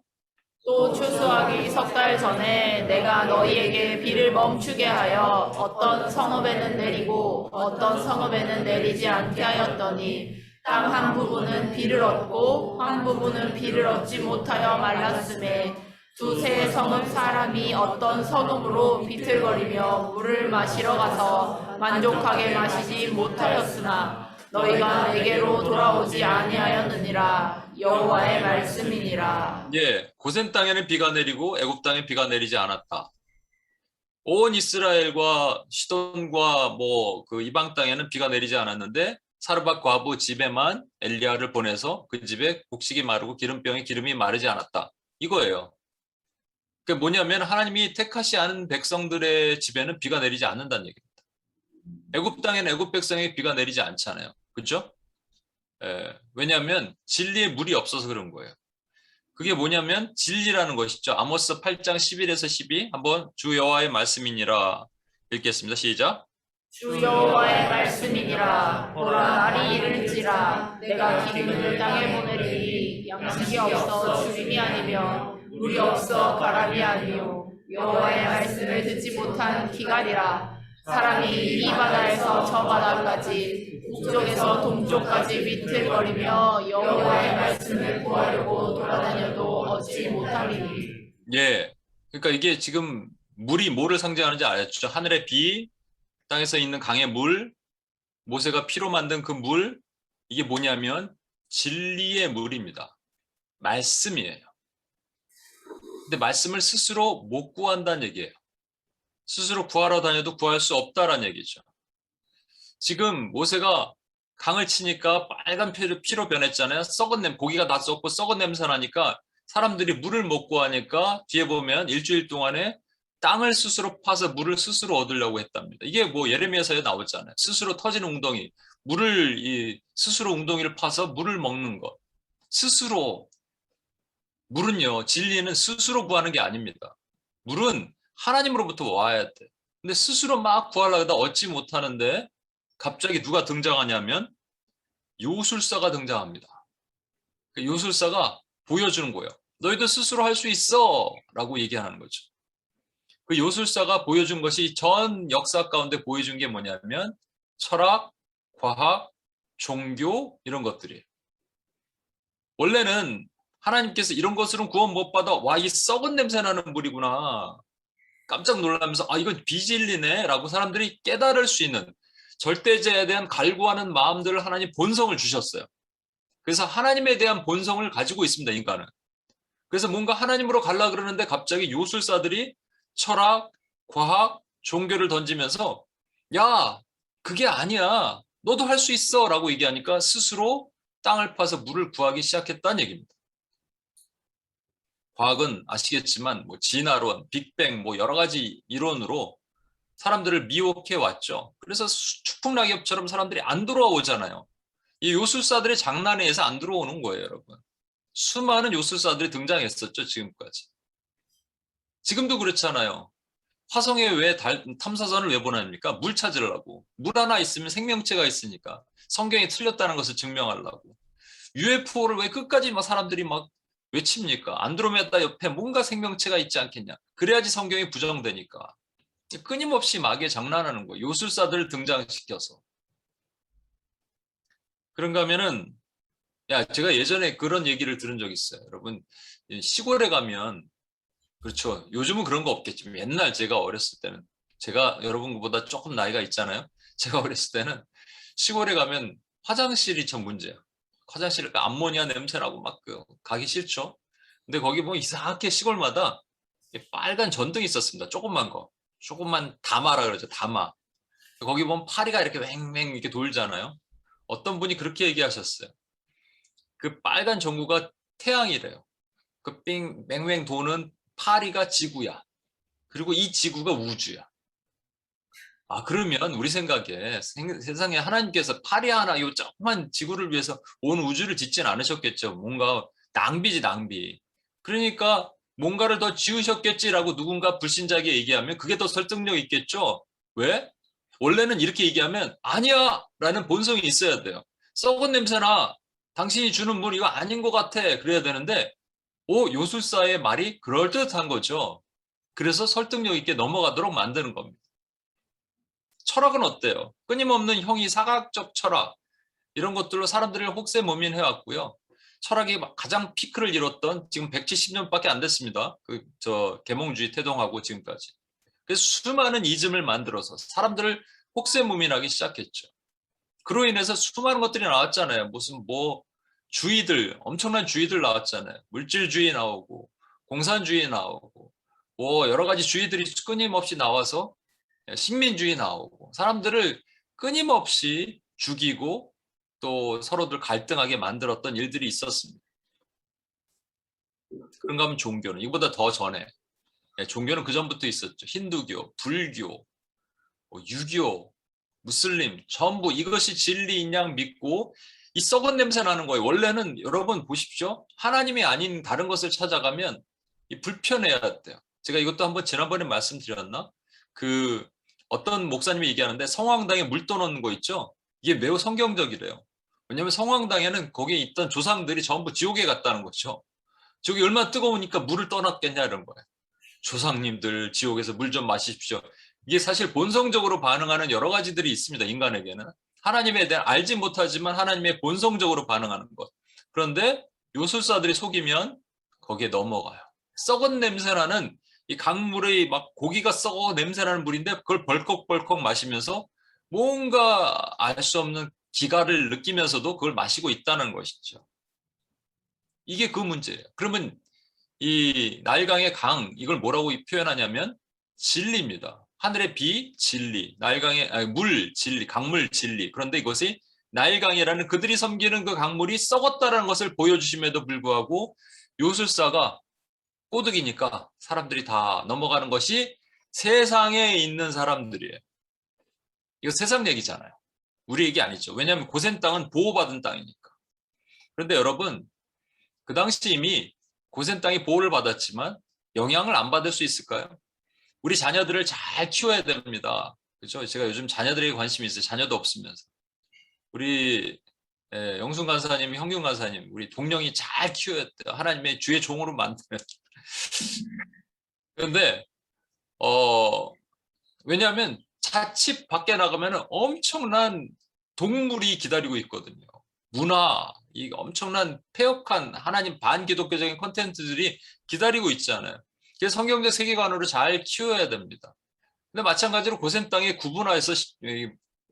또 추수하기 석 달 전에 내가 너희에게 비를 멈추게 하여 어떤 성읍에는 내리고 어떤 성읍에는 내리지 않게 하였더니 땅 한 부분은 비를 얻고 한 부분은 비를 얻지 못하여 말랐음에 두세 성읍 사람이 어떤 성읍으로 비틀거리며 물을 마시러 가서 만족하게 마시지 못하였으나 너희가 내게로 돌아오지 아니하였느니라. 여호와의 말씀이니라. 예, 고센 땅에는 비가 내리고 애굽 땅에 비가 내리지 않았다. 온 이스라엘과 시돈과 그 이방 땅에는 비가 내리지 않았는데 사르밧 과부 집에만 엘리야를 보내서 그 집에 곡식이 마르고 기름병에 기름이 마르지 않았다. 이거예요. 그게 뭐냐면 하나님이 택하시 않은 백성들의 집에는 비가 내리지 않는다는 얘기입니다. 애굽 땅에는 애굽 백성에게 비가 내리지 않잖아요. 그렇죠? 왜냐하면 진리의 물이 없어서 그런 거예요. 그게 뭐냐면 진리라는 것이죠. 아모스 8장 11에서 12 한번 주 여호와의 말씀이니라 읽겠습니다. 시작. 주 여호와의 말씀이니라. 보라 날이 이를지라 내가 기름을 땅에 보내리니 양식이 없어 주림이 아니며 물이 없어 가람이 아니요 여호와의 말씀을 듣지 못한 기갈이라. 사람이 이 바다에서 저 바다까지 북쪽에서 동쪽까지 비틀거리며 여호와의 말씀을 구하려고 돌아다녀도 얻지 못하리니. 예, 그러니까 이게 지금 물이 뭐를 상징하는지 알았죠? 하늘의 비, 땅에서 있는 강의 물, 모세가 피로 만든 그 물, 이게 뭐냐면 진리의 물입니다. 말씀이에요. 근데 말씀을 스스로 못 구한다는 얘기예요. 스스로 구하러 다녀도 구할 수 없다라는 얘기죠. 지금 모세가 강을 치니까 빨간 피로 변했잖아요. 고기가 다 썩고 썩은 냄새 나니까 사람들이 물을 먹고 하니까 뒤에 보면 일주일 동안에 땅을 스스로 파서 물을 스스로 얻으려고 했답니다. 이게 뭐 예레미야서에 나오잖아요. 스스로 터진 웅덩이, 스스로 웅덩이를 파서 물을 먹는 것. 스스로. 물은요, 진리는 스스로 구하는 게 아닙니다. 물은 하나님으로부터 와야 돼. 근데 스스로 막 구하려고 하다 얻지 못하는데 갑자기 누가 등장하냐면 요술사가 등장합니다. 그 요술사가 보여주는 거예요. 너희도 스스로 할 수 있어! 라고 얘기하는 거죠. 그 요술사가 보여준 것이 전 역사 가운데 보여준 게 뭐냐면 철학, 과학, 종교 이런 것들이에요. 원래는 하나님께서 이런 것으로는 구원 못 받아. 와, 이 썩은 냄새 나는 물이구나. 깜짝 놀라면서 이건 비진리네 라고 사람들이 깨달을 수 있는 절대자에 대한 갈구하는 마음들을 하나님 본성을 주셨어요. 그래서 하나님에 대한 본성을 가지고 있습니다, 인간은. 그래서 뭔가 하나님으로 가려고 그러는데 갑자기 요술사들이 철학, 과학, 종교를 던지면서 야, 그게 아니야. 너도 할 수 있어 라고 얘기하니까 스스로 땅을 파서 물을 구하기 시작했다는 얘기입니다. 과학은 아시겠지만 뭐 진화론, 빅뱅 뭐 여러 가지 이론으로 사람들을 미혹해 왔죠. 그래서 추풍낙엽처럼 사람들이 안 들어오잖아요. 이 요술사들의 장난에 의해서 안 들어오는 거예요, 여러분. 수많은 요술사들이 등장했었죠, 지금까지. 지금도 그렇잖아요. 화성에 왜 탐사선을 왜 보냅니까? 물 찾으려고. 물 하나 있으면 생명체가 있으니까. 성경이 틀렸다는 것을 증명하려고. UFO를 왜 끝까지 막 사람들이 막 외칩니까? 안드로메다 옆에 뭔가 생명체가 있지 않겠냐. 그래야지 성경이 부정되니까. 끊임없이 마귀에 장난하는 거예요. 요술사들을 등장시켜서. 그런가 하면은 제가 예전에 그런 얘기를 들은 적 있어요. 여러분, 시골에 가면 그렇죠. 요즘은 그런 거 없겠지만 옛날 제가 어렸을 때는 제가 여러분보다 조금 나이가 있잖아요. 제가 어렸을 때는 시골에 가면 화장실이 참 문제야. 화장실 암모니아 냄새나고 막 가기 싫죠. 근데 거기 보면 이상하게 시골마다 빨간 전등이 있었습니다. 조그만 거. 조그만 다마라 그러죠. 다마. 거기 보면 파리가 이렇게 맹맹 이렇게 돌잖아요. 어떤 분이 그렇게 얘기하셨어요. 그 빨간 전구가 태양이래요. 그 맹맹 도는 파리가 지구야. 그리고 이 지구가 우주야. 그러면 우리 생각에 세상에 하나님께서 파리 하나 이 조그만 지구를 위해서 온 우주를 짓진 않으셨겠죠. 뭔가 낭비지 낭비. 그러니까 뭔가를 더 지으셨겠지라고 누군가 불신자에게 얘기하면 그게 더 설득력 있겠죠. 왜? 원래는 이렇게 얘기하면 아니야 라는 본성이 있어야 돼요. 썩은 냄새나 당신이 주는 물 이거 아닌 것 같아 그래야 되는데 요술사의 말이 그럴듯한 거죠. 그래서 설득력 있게 넘어가도록 만드는 겁니다. 철학은 어때요? 끊임없는 형이 사각적 철학 이런 것들로 사람들을 혹세무민해왔고요. 철학이 가장 피크를 이뤘던 지금 170년밖에 안 됐습니다. 계몽주의 태동하고 지금까지. 그래서 수많은 이즘을 만들어서 사람들을 혹세무민하기 시작했죠. 그로 인해서 수많은 것들이 나왔잖아요. 무슨 주의들, 엄청난 주의들 나왔잖아요. 물질주의 나오고 공산주의 나오고 여러 가지 주의들이 끊임없이 나와서 식민주의 나오고 사람들을 끊임없이 죽이고 또 서로들 갈등하게 만들었던 일들이 있었습니다. 그런가 하면 종교는 이보다 더 전에 종교는 그 전부터 있었죠. 힌두교, 불교, 유교, 무슬림 전부 이것이 진리인 양 믿고 이 썩은 냄새 나는 거예요. 원래는 여러분 보십시오. 하나님이 아닌 다른 것을 찾아가면 불편해야 돼요. 제가 이것도 한번 지난번에 말씀드렸나? 어떤 목사님이 얘기하는데 성황당에 물 떠놓는 거 있죠? 이게 매우 성경적이래요. 왜냐하면 성황당에는 거기에 있던 조상들이 전부 지옥에 갔다는 거죠. 지옥이 얼마나 뜨거우니까 물을 떠났겠냐 이런 거예요. 조상님들 지옥에서 물 좀 마십시오. 이게 사실 본성적으로 반응하는 여러 가지들이 있습니다. 인간에게는. 하나님에 대한 알지 못하지만 하나님의 본성적으로 반응하는 것. 그런데 요술사들이 속이면 거기에 넘어가요. 썩은 냄새나는 이 강물의 막 고기가 썩어 냄새나는 물인데 그걸 벌컥벌컥 마시면서 뭔가 알 수 없는 기가를 느끼면서도 그걸 마시고 있다는 것이죠. 이게 그 문제예요. 그러면 이 나일강의 강 이걸 뭐라고 표현하냐면 진리입니다. 하늘의 비 진리, 나일강의 물 진리, 강물 진리. 그런데 이것이 나일강이라는 그들이 섬기는 그 강물이 썩었다라는 것을 보여주심에도 불구하고 요술사가 꼬드기니까 사람들이 다 넘어가는 것이 세상에 있는 사람들이에요. 이거 세상 얘기잖아요. 우리 얘기 아니죠. 왜냐하면 고센 땅은 보호받은 땅이니까. 그런데 여러분, 그 당시 이미 고센 땅이 보호를 받았지만 영향을 안 받을 수 있을까요? 우리 자녀들을 잘 키워야 됩니다. 그렇죠? 제가 요즘 자녀들에게 관심이 있어요. 자녀도 없으면서. 우리 영순 간사님, 형균 간사님, 우리 동령이 잘 키워야 돼요. 하나님의 주의 종으로 만들어야 돼요. 그런데 왜냐하면 자칫 밖에 나가면 엄청난 동물이 기다리고 있거든요. 문화, 이 엄청난 폐역한 하나님 반기독교적인 콘텐츠들이 기다리고 있잖아요. 그래서 성경적 세계관으로 잘 키워야 됩니다. 근데 마찬가지로 고센 땅에 구분하여서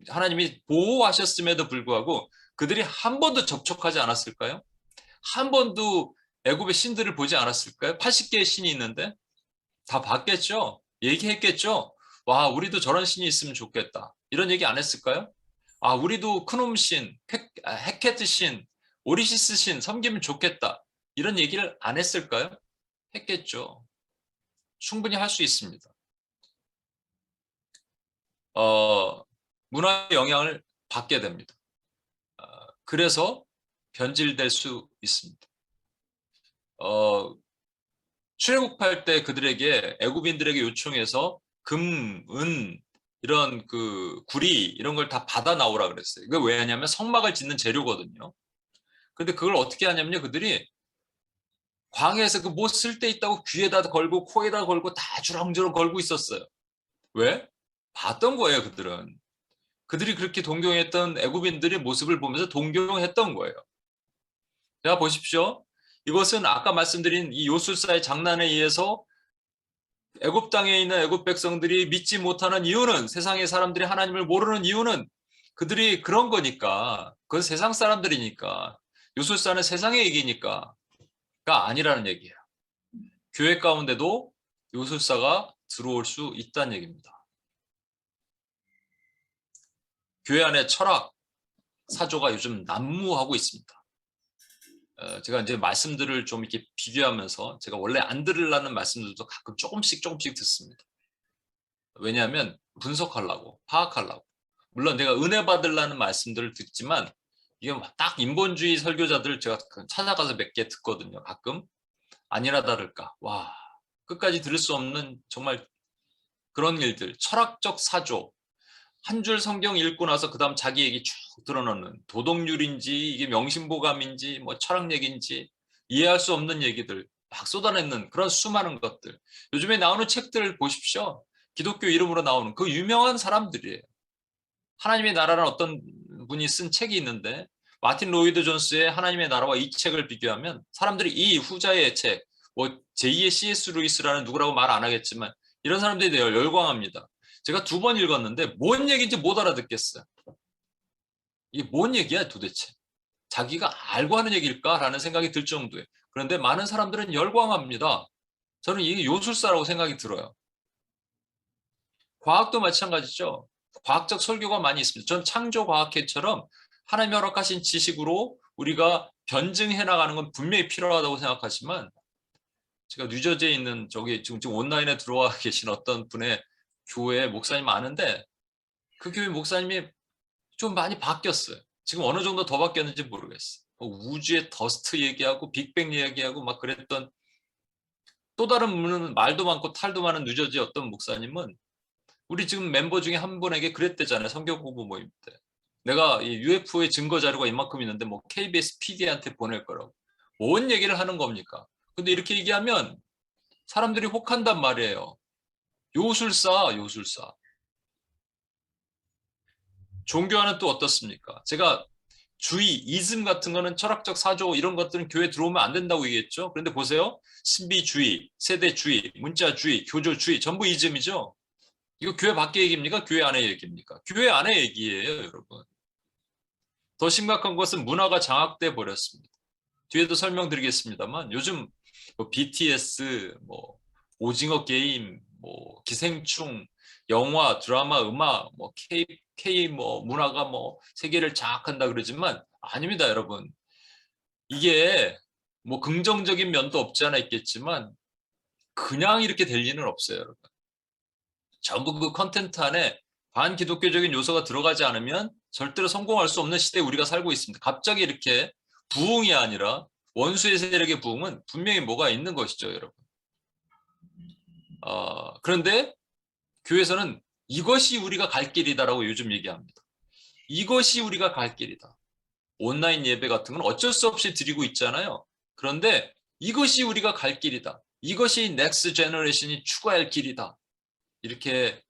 하나님이 보호하셨음에도 불구하고 그들이 한 번도 접촉하지 않았을까요? 한 번도 애굽의 신들을 보지 않았을까요? 80개의 신이 있는데 다 봤겠죠? 얘기했겠죠? 와, 우리도 저런 신이 있으면 좋겠다. 이런 얘기 안 했을까요? 아, 우리도 크놈 신, 헤케트 신, 오리시스 신 섬기면 좋겠다. 이런 얘기를 안 했을까요? 했겠죠. 충분히 할 수 있습니다. 문화의 영향을 받게 됩니다. 그래서 변질될 수 있습니다. 출애굽할 때 그들에게 애굽인들에게 요청해서 금, 은 이런 그 구리 이런 걸 다 받아 나오라 그랬어요. 이거 왜 하냐면 성막을 짓는 재료거든요. 근데 그걸 어떻게 하냐면요. 그들이 광야에서 그 뭐 쓸 데 있다고 귀에다 걸고 코에다 걸고 다 주렁주렁 걸고 있었어요. 왜? 봤던 거예요, 그들은. 그들이 그렇게 동경했던 애굽인들의 모습을 보면서 동경했던 거예요. 자, 보십시오. 이것은 아까 말씀드린 이 요술사의 장난에 의해서 애굽 땅에 있는 애굽 백성들이 믿지 못하는 이유는 세상의 사람들이 하나님을 모르는 이유는 그들이 그런 거니까 그건 세상 사람들이니까 요술사는 세상의 얘기니까가 아니라는 얘기예요. 교회 가운데도 요술사가 들어올 수 있다는 얘기입니다. 교회 안에 철학, 사조가 요즘 난무하고 있습니다. 제가 이제 말씀들을 좀 이렇게 비교하면서 제가 원래 안 들으려는 말씀들도 가끔 조금씩 듣습니다. 왜냐하면 분석하려고, 파악하려고. 물론 내가 은혜 받으려는 말씀들을 듣지만 이게 딱 인본주의 설교자들 제가 찾아가서 몇 개 듣거든요. 가끔. 아니라 다를까. 와, 끝까지 들을 수 없는 정말 그런 일들. 철학적 사조. 한 줄 성경 읽고 나서 그 다음 자기 얘기 쭉 드러넣는 도덕률인지 이게 명심보감인지 뭐 철학 얘기인지 이해할 수 없는 얘기들 막 쏟아내는 그런 수많은 것들. 요즘에 나오는 책들을 보십시오. 기독교 이름으로 나오는 그 유명한 사람들이에요. 하나님의 나라는 어떤 분이 쓴 책이 있는데 마틴 로이드 존스의 하나님의 나라와 이 책을 비교하면 사람들이 이 후자의 책, 뭐 제2의 C.S. 루이스라는 누구라고 말 안 하겠지만 이런 사람들에 대해 열광합니다. 제가 2번 읽었는데 뭔 얘기인지 못 알아듣겠어요. 이게 뭔 얘기야 도대체? 자기가 알고 하는 얘기일까라는 생각이 들 정도예요. 그런데 많은 사람들은 열광합니다. 저는 이게 요술사라고 생각이 들어요. 과학도 마찬가지죠. 과학적 설교가 많이 있습니다. 전 창조과학회처럼 하나님이 허락하신 지식으로 우리가 변증해 나가는 건 분명히 필요하다고 생각하지만 제가 뉴저지에 있는 저기 지금 온라인에 들어와 계신 어떤 분의 교회 목사님 아는데 그 교회 목사님이 좀 많이 바뀌었어요. 지금 어느 정도 더 바뀌었는지 모르겠어요. 우주의 더스트 얘기하고 빅뱅 얘기하고 막 그랬던 또 다른 분은 말도 많고 탈도 많은 뉴저지 어떤 목사님은 우리 지금 멤버 중에 한 분에게 그랬대잖아요. 성경 공부 모임 때. 내가 이 UFO의 증거 자료가 이만큼 있는데 뭐 KBS PD한테 보낼 거라고. 뭔 얘기를 하는 겁니까? 근데 이렇게 얘기하면 사람들이 혹한단 말이에요. 요술사. 종교와는 또 어떻습니까? 제가 주의, 이즘 같은 거는 철학적 사조 이런 것들은 교회에 들어오면 안 된다고 얘기했죠. 그런데 보세요. 신비주의, 세대주의, 문자주의, 교조주의 전부 이즘이죠. 이거 교회 밖의 얘기입니까? 교회 안의 얘기입니까? 교회 안의 얘기예요, 여러분. 더 심각한 것은 문화가 장악돼 버렸습니다. 뒤에도 설명드리겠습니다만 요즘 뭐 BTS, 뭐 오징어 게임, 뭐 기생충, 영화, 드라마, 음악, 뭐 K 뭐 문화가 뭐 세계를 장악한다 그러지만 아닙니다, 여러분. 이게 뭐 긍정적인 면도 없지 않아 있겠지만 그냥 이렇게 될 리는 없어요, 여러분. 전부 그 컨텐츠 안에 반기독교적인 요소가 들어가지 않으면 절대로 성공할 수 없는 시대에 우리가 살고 있습니다. 갑자기 이렇게 부흥이 아니라 원수의 세력의 부흥은 분명히 뭐가 있는 것이죠, 여러분. 그런데 교회에서는 이것이 우리가 갈 길이다라고 요즘 얘기합니다. 이것이 우리가 갈 길이다. 온라인 예배 같은 건 어쩔 수 없이 드리고 있잖아요. 그런데 이것이 우리가 갈 길이다. 이것이 넥스트 제너레이션이 추구할 길이다. 이렇게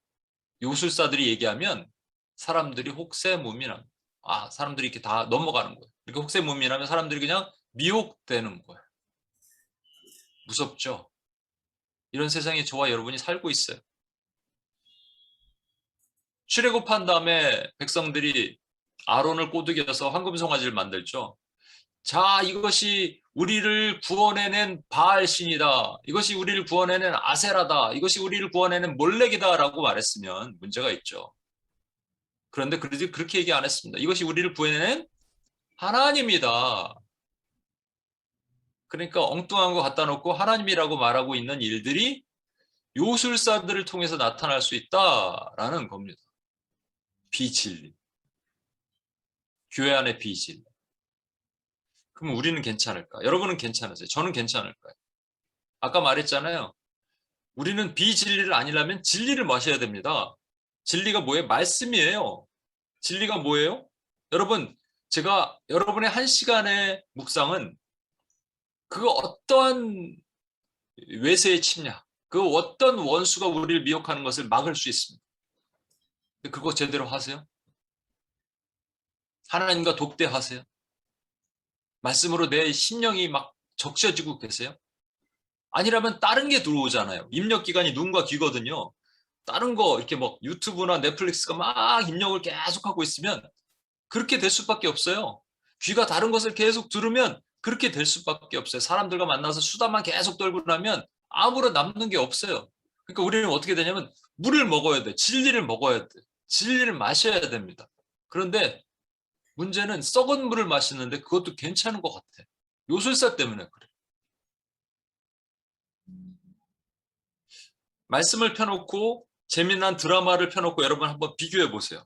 요술사들이 얘기하면 사람들이 혹세무민합니다. 사람들이 이렇게 다 넘어가는 거예요. 이렇게 혹세무민하면 사람들이 그냥 미혹되는 거예요. 무섭죠? 이런 세상에 저와 여러분이 살고 있어요. 출애굽한 다음에 백성들이 아론을 꼬드겨서 황금 송아지를 만들죠. 자, 이것이 우리를 구원해낸 바알 신이다. 이것이 우리를 구원해낸 아세라다. 이것이 우리를 구원해낸 몰렉이다 라고 말했으면 문제가 있죠. 그런데 그렇게 얘기 안 했습니다. 이것이 우리를 구해낸 하나님이다. 그러니까 엉뚱한 거 갖다 놓고 하나님이라고 말하고 있는 일들이 요술사들을 통해서 나타날 수 있다라는 겁니다. 비진리. 교회 안의 비진리. 그럼 우리는 괜찮을까? 여러분은 괜찮으세요? 저는 괜찮을까요? 아까 말했잖아요. 우리는 비진리를 아니려면 진리를 마셔야 됩니다. 진리가 뭐예요? 말씀이에요. 진리가 뭐예요? 여러분, 제가 여러분의 1시간의 묵상은 그 어떠한 외세의 침략, 그 어떤 원수가 우리를 미혹하는 것을 막을 수 있습니다. 그거 제대로 하세요? 하나님과 독대하세요? 말씀으로 내 심령이 막 적셔지고 계세요? 아니라면 다른 게 들어오잖아요. 입력기관이 눈과 귀거든요. 다른 거 이렇게 뭐 유튜브나 넷플릭스가 막 입력을 계속하고 있으면 그렇게 될 수밖에 없어요. 귀가 다른 것을 계속 들으면 그렇게 될 수밖에 없어요. 사람들과 만나서 수다만 계속 떨고 나면 아무런 남는 게 없어요. 그러니까 우리는 어떻게 되냐면 물을 먹어야 돼. 진리를 먹어야 돼. 진리를 마셔야 됩니다. 그런데 문제는 썩은 물을 마시는데 그것도 괜찮은 것 같아. 요술사 때문에 그래. 말씀을 펴놓고 재미난 드라마를 펴놓고 여러분 한번 비교해 보세요.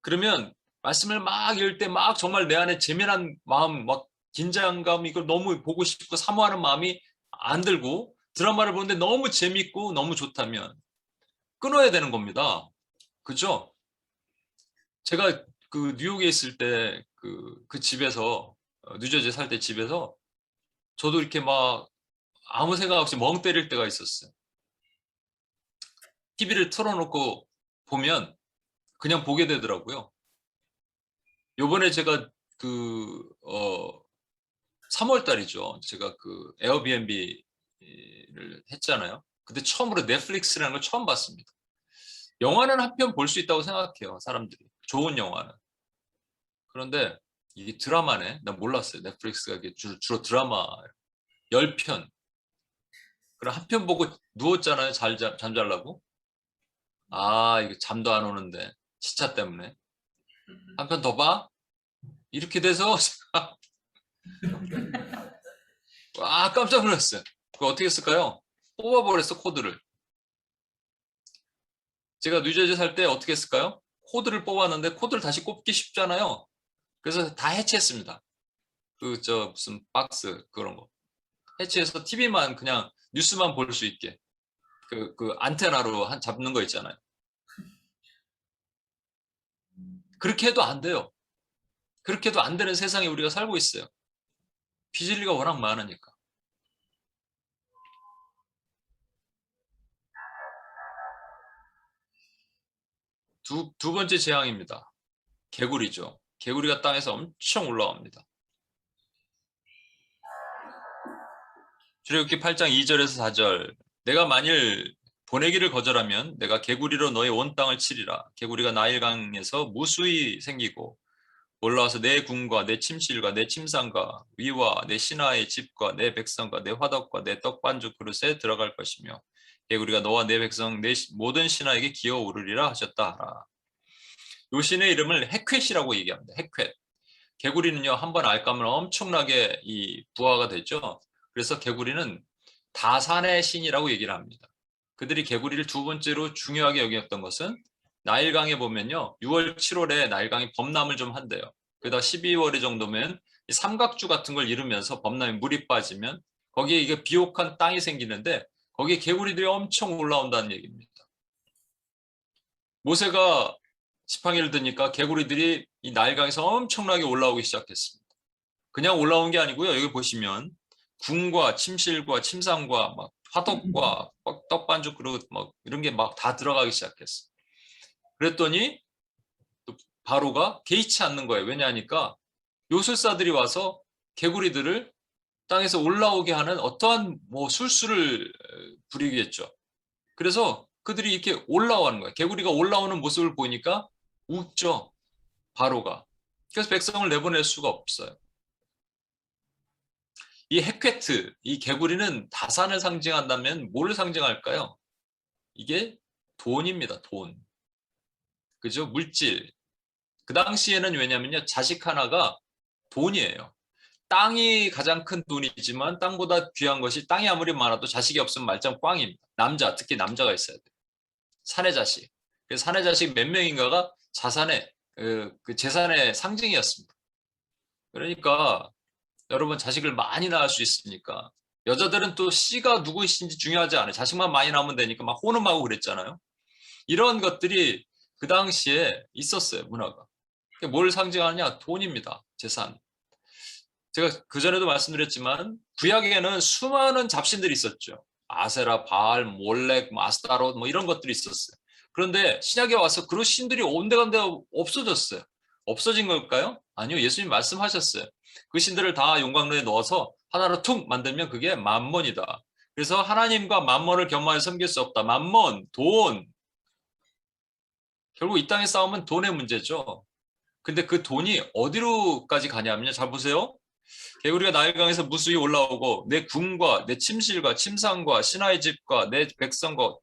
그러면 말씀을 막 읽을 때 막 정말 내 안에 재미난 마음, 막 긴장감, 이걸 너무 보고 싶고 사모하는 마음이 안 들고 드라마를 보는데 너무 재밌고 너무 좋다면 끊어야 되는 겁니다. 그죠? 제가 그 뉴욕에 있을 때 그 집에서 뉴저지에 살 때 집에서 저도 이렇게 막 아무 생각 없이 멍 때릴 때가 있었어요. TV를 틀어놓고 보면 그냥 보게 되더라고요. 요번에 제가 3월 달이죠. 제가 그 에어비앤비를 했잖아요. 근데 처음으로 넷플릭스라는 걸 처음 봤습니다. 영화는 한 편 볼 수 있다고 생각해요, 사람들이. 좋은 영화는. 그런데 이게 드라마네. 난 몰랐어요. 넷플릭스가 주로 드라마 10편. 그럼 한 편 보고 누웠잖아요. 잠자려고. 이거 잠도 안 오는데. 시차 때문에. 한 편 더 봐? 이렇게 돼서 깜짝 놀랐어요. 그거 어떻게 했을까요? 뽑아버렸어, 코드를. 제가 뉴저지 살 때 어떻게 했을까요? 코드를 뽑았는데 코드를 다시 꼽기 쉽잖아요. 그래서 다 해체했습니다. 무슨 박스 그런 거. 해체해서 TV만 그냥 뉴스만 볼 수 있게. 그 안테나로 잡는 거 있잖아요. 그렇게 해도 안 돼요. 그렇게 해도 안 되는 세상에 우리가 살고 있어요. 비진리가 워낙 많으니까. 두 번째 재앙입니다. 개구리죠. 개구리가 땅에서 엄청 올라갑니다. 출애굽기 8장 2절에서 4절. 내가 만일 보내기를 거절하면 내가 개구리로 너의 온 땅을 치리라. 개구리가 나일강에서 무수히 생기고 올라와서 내 궁과 내 침실과 내 침상과 위와 내 신하의 집과 내 백성과 내 화덕과 내 떡반죽 그릇에 들어갈 것이며 개구리가 너와 내 백성 내 모든 신하에게 기어오르리라 하셨다 하라. 요 신의 이름을 헷홑이라고 얘기합니다. 헷홑. 개구리는요, 한번 알까면 엄청나게 이 부화가 되죠. 그래서 개구리는 다산의 신이라고 얘기를 합니다. 그들이 개구리를 두 번째로 중요하게 여겼던 것은 나일강에 보면요, 6월, 7월에 나일강이 범람을 좀 한대요. 그러다 12월에 정도면 삼각주 같은 걸 이루면서 범람이 물이 빠지면 거기에 이게 비옥한 땅이 생기는데 거기에 개구리들이 엄청 올라온다는 얘기입니다. 모세가 지팡이를 드니까 개구리들이 이 나일강에서 엄청나게 올라오기 시작했습니다. 그냥 올라온 게 아니고요. 여기 보시면 궁과 침실과 침상과 막 화덕과 떡반죽 그릇 막 이런 게 막 다 들어가기 시작했어. 그랬더니 또 바로가 개의치 않는 거예요. 왜냐하니까 요술사들이 와서 개구리들을 땅에서 올라오게 하는 어떠한 뭐 술수를 부리겠죠. 그래서 그들이 이렇게 올라오는 거예요. 개구리가 올라오는 모습을 보니까 웃죠. 바로가. 그래서 백성을 내보낼 수가 없어요. 이 헤퀘트, 이 개구리는 다산을 상징한다면 뭘 상징할까요? 이게 돈입니다. 돈. 그죠? 물질. 그 당시에는 왜냐면요. 자식 하나가 돈이에요. 땅이 가장 큰 돈이지만 땅보다 귀한 것이 땅이 아무리 많아도 자식이 없으면 말짱 꽝입니다. 남자, 특히 남자가 있어야 돼요. 사내 자식. 그래서 사내 자식 몇 명인가가 자산의 그 재산의 상징이었습니다. 그러니까 여러분 자식을 많이 낳을 수 있으니까 여자들은 또 씨가 누구이신지 중요하지 않아요. 자식만 많이 낳으면 되니까 막 호름하고 그랬잖아요. 이런 것들이 그 당시에 있었어요. 문화가. 뭘 상징하느냐? 돈입니다. 재산. 제가 그전에도 말씀드렸지만 구약에는 수많은 잡신들이 있었죠. 아세라, 바알, 몰렉, 아스타롯 뭐 이런 것들이 있었어요. 그런데 신약에 와서 그런 신들이 온데간데 없어졌어요. 없어진 걸까요? 아니요. 예수님 말씀하셨어요. 그 신들을 다 용광로에 넣어서 하나로 툭 만들면 그게 만몬이다. 그래서 하나님과 만몬을 겸하여 섬길 수 없다. 만몬, 돈. 결국 이 땅의 싸움은 돈의 문제죠. 근데 그 돈이 어디로까지 가냐면요. 잘 보세요. 개구리가 나일강에서 무수히 올라오고 내 궁과 내 침실과 침상과 신하의 집과 내 백성과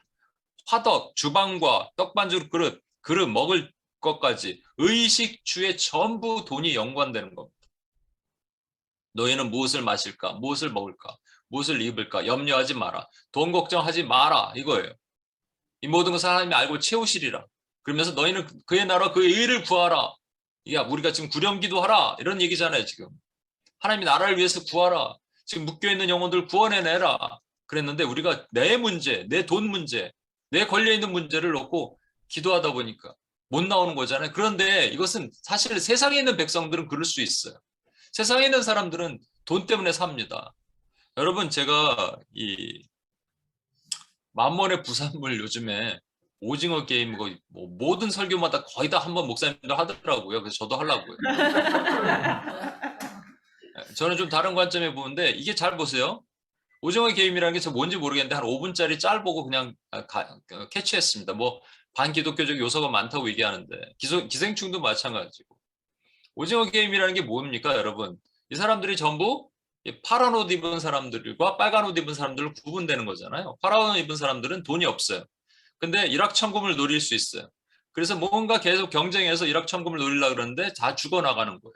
화덕, 주방과 떡반죽 그릇 먹을 것까지 의식주에 전부 돈이 연관되는 겁니다. 너희는 무엇을 마실까? 무엇을 먹을까? 무엇을 입을까? 염려하지 마라. 돈 걱정하지 마라. 이거예요. 이 모든 것을 하나님이 알고 채우시리라. 그러면서 너희는 그의 나라 그의 의를 구하라. 야, 우리가 지금 구령기도 하라. 이런 얘기잖아요, 지금. 하나님이 나라를 위해서 구하라. 지금 묶여있는 영혼들 구원해내라. 그랬는데 우리가 내 문제, 내 돈 문제, 내 걸려있는 문제를 놓고 기도하다 보니까 못 나오는 거잖아요. 그런데 이것은 사실 세상에 있는 백성들은 그럴 수 있어요. 세상에 있는 사람들은 돈 때문에 삽니다. 여러분, 제가 이 만mon의 부산물 요즘에 오징어 게임 뭐 모든 설교마다 거의 다 한번 목사님들 하더라고요. 그래서 저도 하려고요. 저는 좀 다른 관점에 보는데 이게 잘 보세요. 오징어 게임이라는 게 저 뭔지 모르겠는데 한 5분짜리 짤 보고 그냥 캐치했습니다. 뭐 반기독교적 요소가 많다고 얘기하는데 기생충도 마찬가지고. 오징어 게임이라는 게 뭡니까, 여러분? 이 사람들이 전부 파란 옷 입은 사람들과 빨간 옷 입은 사람들로 구분되는 거잖아요. 파란 옷 입은 사람들은 돈이 없어요. 근데 일확천금을 노릴 수 있어요. 그래서 뭔가 계속 경쟁해서 일확천금을 노리려고 그러는데 다 죽어나가는 거예요.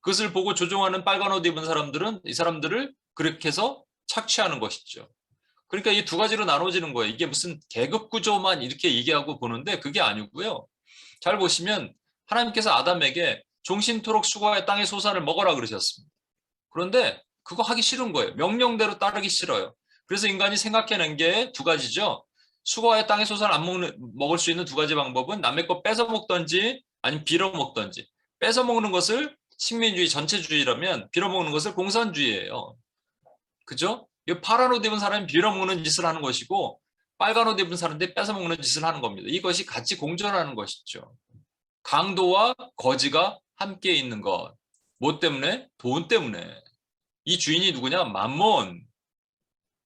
그것을 보고 조종하는 빨간 옷 입은 사람들은 이 사람들을 그렇게 해서 착취하는 것이죠. 그러니까 이 두 가지로 나눠지는 거예요. 이게 무슨 계급 구조만 이렇게 얘기하고 보는데 그게 아니고요. 잘 보시면 하나님께서 아담에게 종신토록 수고하여 땅의 소산을 먹어라 그러셨습니다. 그런데 그거 하기 싫은 거예요. 명령대로 따르기 싫어요. 그래서 인간이 생각해낸 게 두 가지죠. 수고하여 땅의 소산을 먹을 수 있는 두 가지 방법은 남의 거 뺏어 먹던지 아니면 빌어 먹던지. 뺏어 먹는 것을 식민주의 전체주의라면 빌어먹는 것을 공산주의예요. 그죠? 이 파란 옷 입은 사람이 빌어먹는 짓을 하는 것이고 빨간 옷 입은 사람들이 뺏어먹는 짓을 하는 겁니다. 이것이 같이 공존하는 것이죠. 강도와 거지가 함께 있는 것. 뭐 때문에? 돈 때문에. 이 주인이 누구냐? 만몬.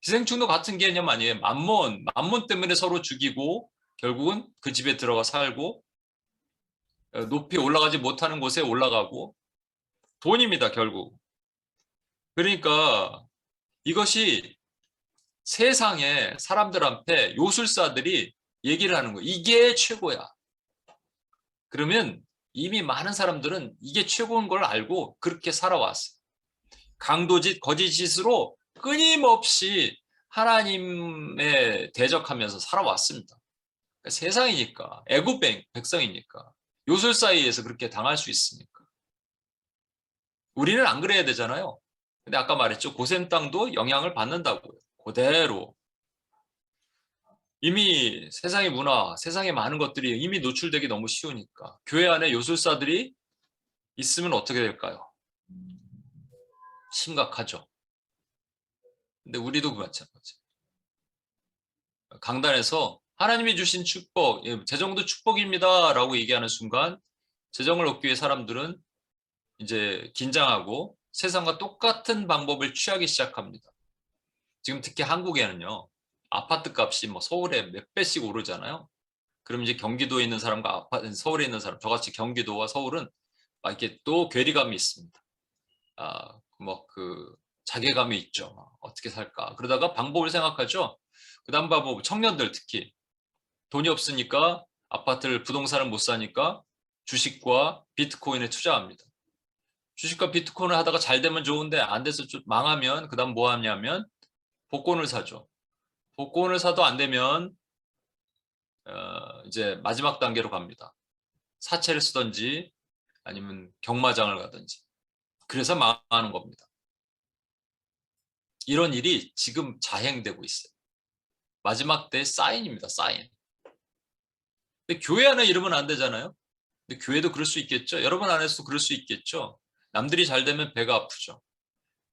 기생충도 같은 개념 아니에요. 만몬. 만몬 때문에 서로 죽이고 결국은 그 집에 들어가 살고 높이 올라가지 못하는 곳에 올라가고 돈입니다, 결국. 그러니까 이것이 세상에 사람들한테 요술사들이 얘기를 하는 거예요. 이게 최고야. 그러면 이미 많은 사람들은 이게 최고인 걸 알고 그렇게 살아왔어요. 강도짓, 거짓짓으로 끊임없이 하나님에 대적하면서 살아왔습니다. 그러니까 세상이니까, 애국 백성이니까, 요술사에 의해서 그렇게 당할 수 있으니까. 우리는 안 그래야 되잖아요. 근데 아까 말했죠. 고센 땅도 영향을 받는다고요. 그대로. 이미 세상의 문화, 세상의 많은 것들이 이미 노출되기 너무 쉬우니까. 교회 안에 요술사들이 있으면 어떻게 될까요? 심각하죠. 근데 우리도 마찬가지. 강단에서 하나님이 주신 축복, 재정도 축복입니다 라고 얘기하는 순간 재정을 얻기 위해 사람들은 이제 긴장하고 세상과 똑같은 방법을 취하기 시작합니다. 지금 특히 한국에는요, 아파트 값이 뭐 서울에 몇 배씩 오르잖아요. 그럼 이제 경기도에 있는 사람과 서울에 있는 사람, 저같이 경기도와 서울은 막 이렇게 또 괴리감이 있습니다. 자괴감이 있죠. 어떻게 살까? 그러다가 방법을 생각하죠. 그 다음 방법, 청년들 특히 돈이 없으니까 아파트를, 부동산을 못 사니까 주식과 비트코인에 투자합니다. 주식과 비트코인을 하다가 잘 되면 좋은데 안 돼서 좀 망하면 그 다음 뭐 하냐면 복권을 사죠. 복권을 사도 안 되면 이제 마지막 단계로 갑니다. 사채를 쓰든지 아니면 경마장을 가든지. 그래서 망하는 겁니다. 이런 일이 지금 자행되고 있어요. 마지막 때의 사인입니다. 사인. 근데 교회 안에 이러면 안 되잖아요. 근데 교회도 그럴 수 있겠죠. 여러분 안에서도 그럴 수 있겠죠. 남들이 잘 되면 배가 아프죠.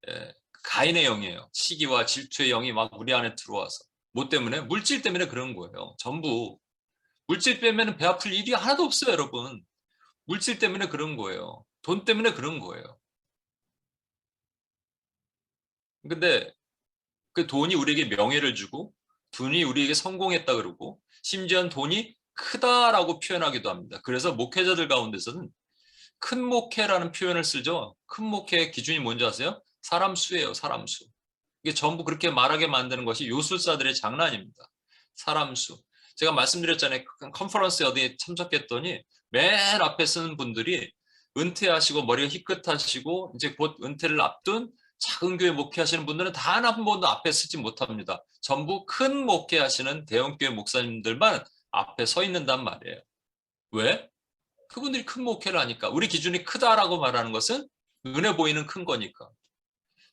예, 가인의 영이에요. 시기와 질투의 영이 막 우리 안에 들어와서. 뭐 때문에? 물질 때문에 그런 거예요. 전부. 물질 빼면 배 아플 일이 하나도 없어요, 여러분. 물질 때문에 그런 거예요. 돈 때문에 그런 거예요. 근데 그 돈이 우리에게 명예를 주고, 돈이 우리에게 성공했다 그러고, 심지어는 돈이 크다라고 표현하기도 합니다. 그래서 목회자들 가운데서는 큰 목회라는 표현을 쓰죠. 큰 목회의 기준이 뭔지 아세요? 사람 수예요, 사람 수. 이게 전부 그렇게 말하게 만드는 것이 요술사들의 장난입니다. 사람 수. 제가 말씀드렸잖아요. 컨퍼런스에 어디에 참석했더니 맨 앞에 쓰는 분들이 은퇴하시고 머리가 희끗하시고 이제 곧 은퇴를 앞둔 작은 교회 목회하시는 분들은 단 한 번도 앞에 쓰지 못합니다. 전부 큰 목회하시는 대형교회 목사님들만 앞에 서 있는단 말이에요. 왜? 그분들이 큰 목회를 하니까. 우리 기준이 크다라고 말하는 것은 눈에 보이는 큰 거니까.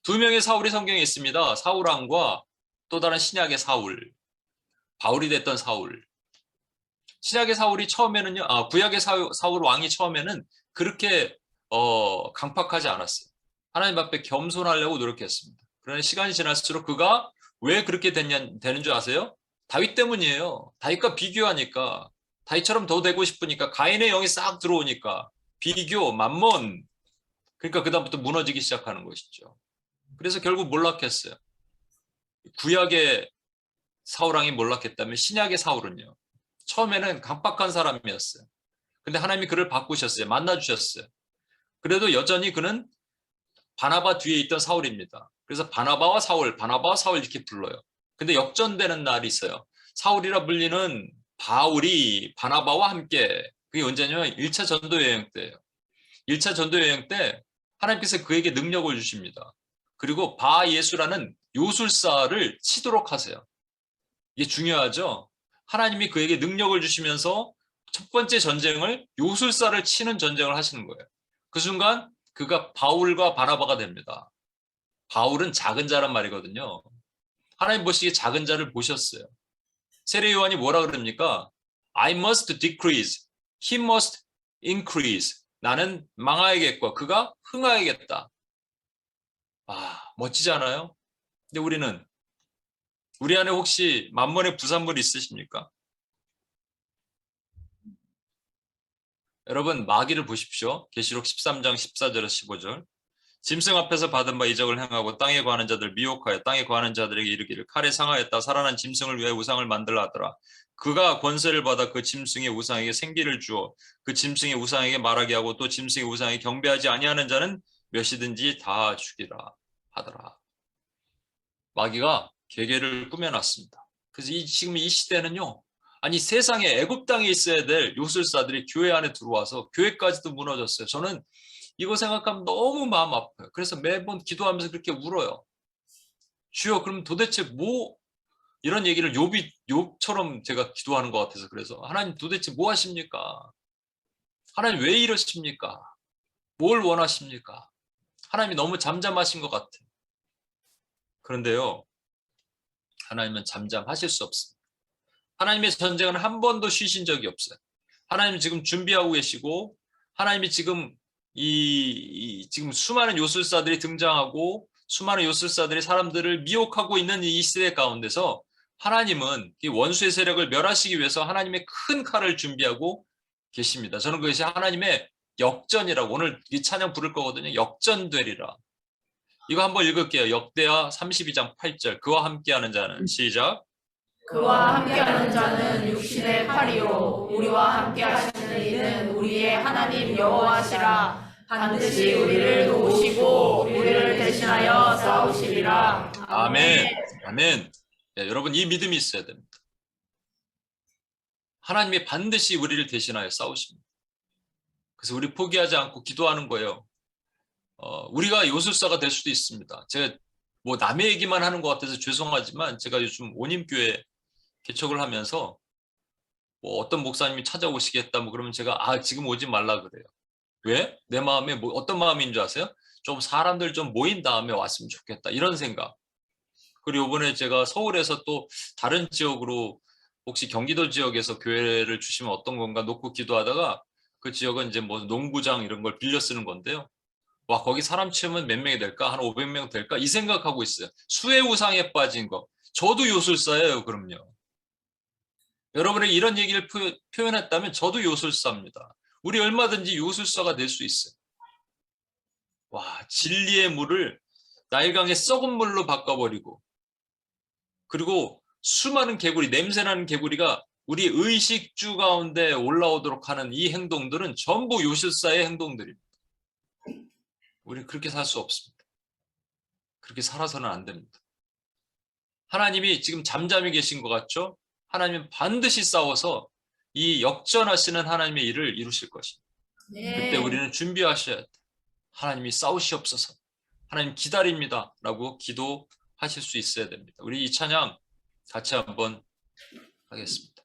두 명의 사울이 성경에 있습니다. 사울왕과 또 다른 신약의 사울. 바울이 됐던 사울. 신약의 사울이 처음에는요, 구약의 사울 왕이 처음에는 그렇게 강팍하지 않았어요. 하나님 앞에 겸손하려고 노력했습니다. 그러나 시간이 지날수록 그가 왜 그렇게 되는 줄 아세요? 다윗 때문이에요. 다윗과 비교하니까. 다윗처럼 더 되고 싶으니까 가인의 영이 싹 들어오니까 비교, 만몬. 그러니까 그다음부터 무너지기 시작하는 것이죠. 그래서 결국 몰락했어요. 구약의 사울왕이 몰락했다면 신약의 사울은요. 처음에는 강박한 사람이었어요. 근데 하나님이 그를 바꾸셨어요. 만나주셨어요. 그래도 여전히 그는 바나바 뒤에 있던 사울입니다. 그래서 바나바와 사울 이렇게 불러요. 근데 역전되는 날이 있어요. 사울이라 불리는 바울이 바나바와 함께, 그게 언제냐면 1차 전도 여행 때예요. 1차 전도 여행 때 하나님께서 그에게 능력을 주십니다. 그리고 바예수라는 요술사를 치도록 하세요. 이게 중요하죠. 하나님이 그에게 능력을 주시면서 첫 번째 전쟁을 요술사를 치는 전쟁을 하시는 거예요. 그 순간 그가 바울과 바나바가 됩니다. 바울은 작은 자란 말이거든요. 하나님 보시기에 작은 자를 보셨어요. 세례 요한이 뭐라 그럽니까? I must decrease, he must increase. 나는 망하야겠고 그가 흥하야겠다. 멋지지 않아요? 근데 우리 안에 혹시 만몬의 부산물 있으십니까? 여러분 마귀를 보십시오. 계시록 13장 14절에서 15절. 짐승 앞에서 받은 바 이적을 행하고 땅에 거하는 자들 미혹하여 땅에 거하는 자들에게 이르기를 칼에 상하였다. 살아난 짐승을 위해 우상을 만들라 하더라. 그가 권세를 받아 그 짐승의 우상에게 생기를 주어 그 짐승의 우상에게 말하게 하고 또 짐승의 우상에 경배하지 아니하는 자는 몇이든지 다 죽이라 하더라. 마귀가 계계를 꾸며놨습니다. 그래서 지금 이 시대는요, 아니 세상에 애굽 땅에 있어야 될 요술사들이 교회 안에 들어와서 교회까지도 무너졌어요. 저는 이거 생각하면 너무 마음 아파요. 그래서 매번 기도하면서 그렇게 울어요. 주여, 그럼 도대체 뭐, 이런 얘기를 욥처럼 제가 기도하는 것 같아서, 그래서 하나님 도대체 뭐 하십니까? 하나님 왜 이러십니까? 뭘 원하십니까? 하나님이 너무 잠잠하신 것 같아요. 그런데요, 하나님은 잠잠하실 수 없습니다. 하나님의 전쟁은 한 번도 쉬신 적이 없어요. 하나님은 지금 준비하고 계시고, 하나님이 지금 지금 수많은 요술사들이 등장하고, 수많은 요술사들이 사람들을 미혹하고 있는 이 시대 가운데서 하나님은 이 원수의 세력을 멸하시기 위해서 하나님의 큰 칼을 준비하고 계십니다. 저는 그것이 하나님의 역전이라고, 오늘 이 찬양 부를 거거든요. 역전되리라. 이거 한번 읽을게요. 역대하 32장 8절. 그와 함께하는 자는, 시작. 그와 함께하는 자는 육신의 팔이요 우리와 함께하시는 이는 우리의 하나님 여호와시라. 반드시 우리를 도우시고 우리를 대신하여 싸우시리라. 아멘. 아멘. 네, 여러분, 이 믿음이 있어야 됩니다. 하나님이 반드시 우리를 대신하여 싸우십니다. 그래서 우리 포기하지 않고 기도하는 거예요. 우리가 요술사가 될 수도 있습니다. 제가 뭐 남의 얘기만 하는 것 같아서 죄송하지만, 제가 요즘 온임교회 개척을 하면서 뭐 어떤 목사님이 찾아오시겠다 뭐 그러면 제가 지금 오지 말라 그래요. 왜? 내 마음에 뭐 어떤 마음인 줄 아세요? 좀 사람들 좀 모인 다음에 왔으면 좋겠다, 이런 생각. 그리고 이번에 제가 서울에서 또 다른 지역으로, 혹시 경기도 지역에서 교회를 주시면 어떤 건가 놓고 기도하다가, 그 지역은 이제 뭐 농구장 이런 걸 빌려 쓰는 건데요. 와, 거기 사람 채우면 몇 명이 될까? 한 500명 될까? 이 생각하고 있어요. 수혜 우상에 빠진 거. 저도 요술사예요, 그럼요. 여러분에게 이런 얘기를 표현했다면 저도 요술사입니다. 우리 얼마든지 요술사가 될 수 있어요. 와, 진리의 물을 나일강의 썩은 물로 바꿔버리고, 그리고 수많은 개구리, 냄새나는 개구리가 우리 의식주 가운데 올라오도록 하는 이 행동들은 전부 요술사의 행동들입니다. 우리 그렇게 살 수 없습니다. 그렇게 살아서는 안 됩니다. 하나님이 지금 잠잠히 계신 것 같죠? 하나님은 반드시 싸워서 이 역전하시는 하나님의 일을 이루실 것입니다. 그때 우리는 준비하셔야 돼. 하나님이 싸우시옵소서. 하나님 기다립니다. 라고 기도하실 수 있어야 됩니다. 우리 이 찬양 같이 한번 하겠습니다.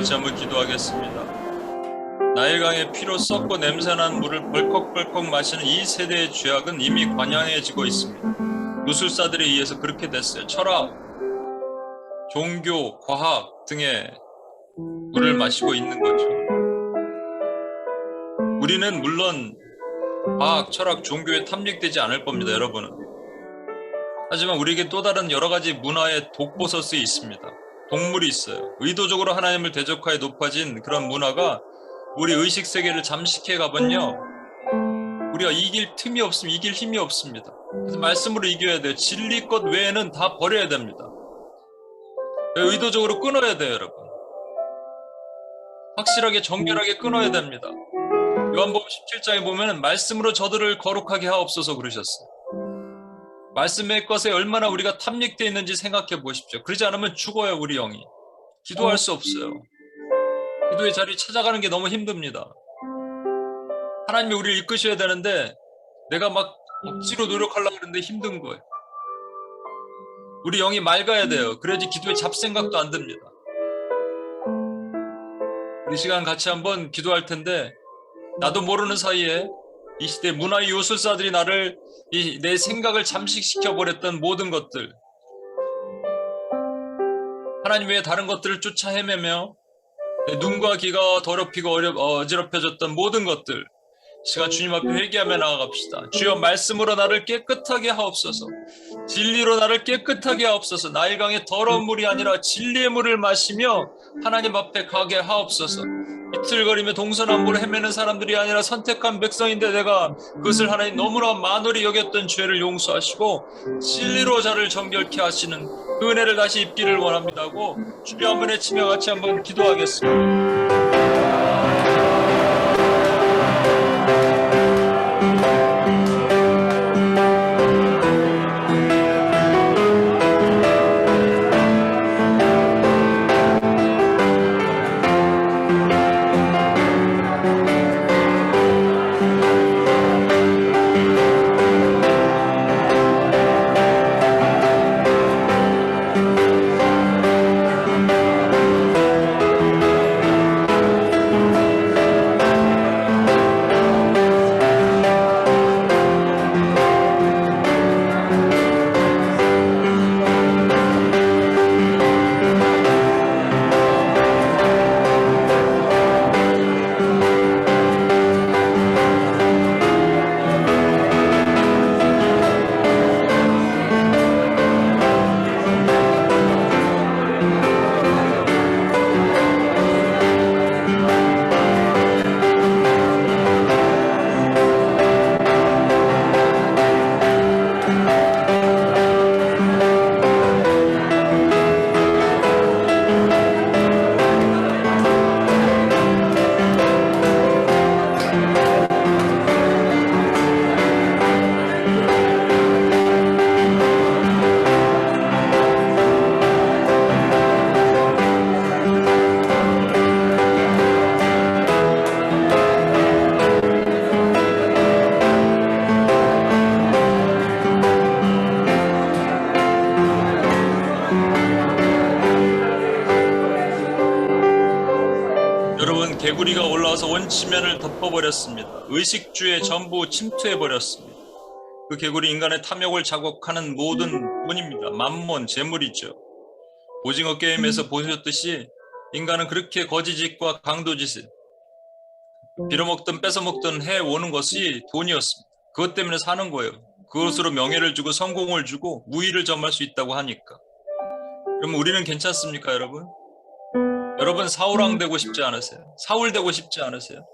같이 한번 기도하겠습니다. 나일강의 피로 썩고 냄새난 물을 벌컥벌컥 마시는 이 세대의 죄악은 이미 관양해지고 있습니다. 누술사들에 의해서 그렇게 됐어요. 철학, 종교, 과학 등의 물을 마시고 있는 거죠. 우리는 물론 과학, 철학, 종교에 탐닉되지 않을 겁니다, 여러분은. 하지만 우리에게 또 다른 여러 가지 문화의 독버섯이 있습니다. 동물이 있어요. 의도적으로 하나님을 대적하여 높아진 그런 문화가 우리 의식 세계를 잠식해 가면요, 우리가 이길 틈이 없으면 이길 힘이 없습니다. 그래서 말씀으로 이겨야 돼요. 진리 것 외에는 다 버려야 됩니다. 의도적으로 끊어야 돼요, 여러분. 확실하게 정결하게 끊어야 됩니다. 요한복음 17장에 보면 말씀으로 저들을 거룩하게 하옵소서 그러셨어요. 말씀의 것에 얼마나 우리가 탐닉되어 있는지 생각해 보십시오. 그러지 않으면 죽어요, 우리 영이. 기도할 수 없어요. 기도의 자리 찾아가는 게 너무 힘듭니다. 하나님이 우리를 이끄셔야 되는데 내가 막 억지로 노력하려고 하는데 힘든 거예요. 우리 영이 맑아야 돼요. 그래야지 기도에 잡생각도 안 듭니다. 우리 시간 같이 한번 기도할 텐데, 나도 모르는 사이에 이 시대 문화의 요술사들이 나를 내 생각을 잠식시켜 버렸던 모든 것들, 하나님 외에 다른 것들을 쫓아 헤매며 눈과 귀가 더럽히고 어지럽혀졌던 모든 것들, 시간 주님 앞에 회개하며 나아갑시다. 주여, 말씀으로 나를 깨끗하게 하옵소서. 진리로 나를 깨끗하게 하옵소서. 나일강의 더러운 물이 아니라 진리의 물을 마시며 하나님 앞에 가게 하옵소서. 이틀거리며 동서남북으로 헤매는 사람들이 아니라 선택한 백성인데 내가 그것을 하나님 너무나 만홀히 여겼던 죄를 용서하시고 진리로 저를 정결케 하시는 그 은혜를 다시 입기를 원합니다 하고 주여 한번 외치며 같이 한번 기도하겠습니다. 개구리가 올라와서 원치면을 덮어버렸습니다. 의식주에 전부 침투해버렸습니다. 그 개구리 인간의 탐욕을 자극하는 모든 돈입니다. 만몬, 재물이죠. 오징어 게임에서 보셨듯이 인간은 그렇게 거지짓과 강도짓을 빌어먹든 뺏어먹든 해오는 것이 돈이었습니다. 그것 때문에 사는 거예요. 그것으로 명예를 주고 성공을 주고 우위를 점할 수 있다고 하니까. 그럼 우리는 괜찮습니까, 여러분? 여러분 사울왕 되고 싶지 않으세요? 사울 되고 싶지 않으세요?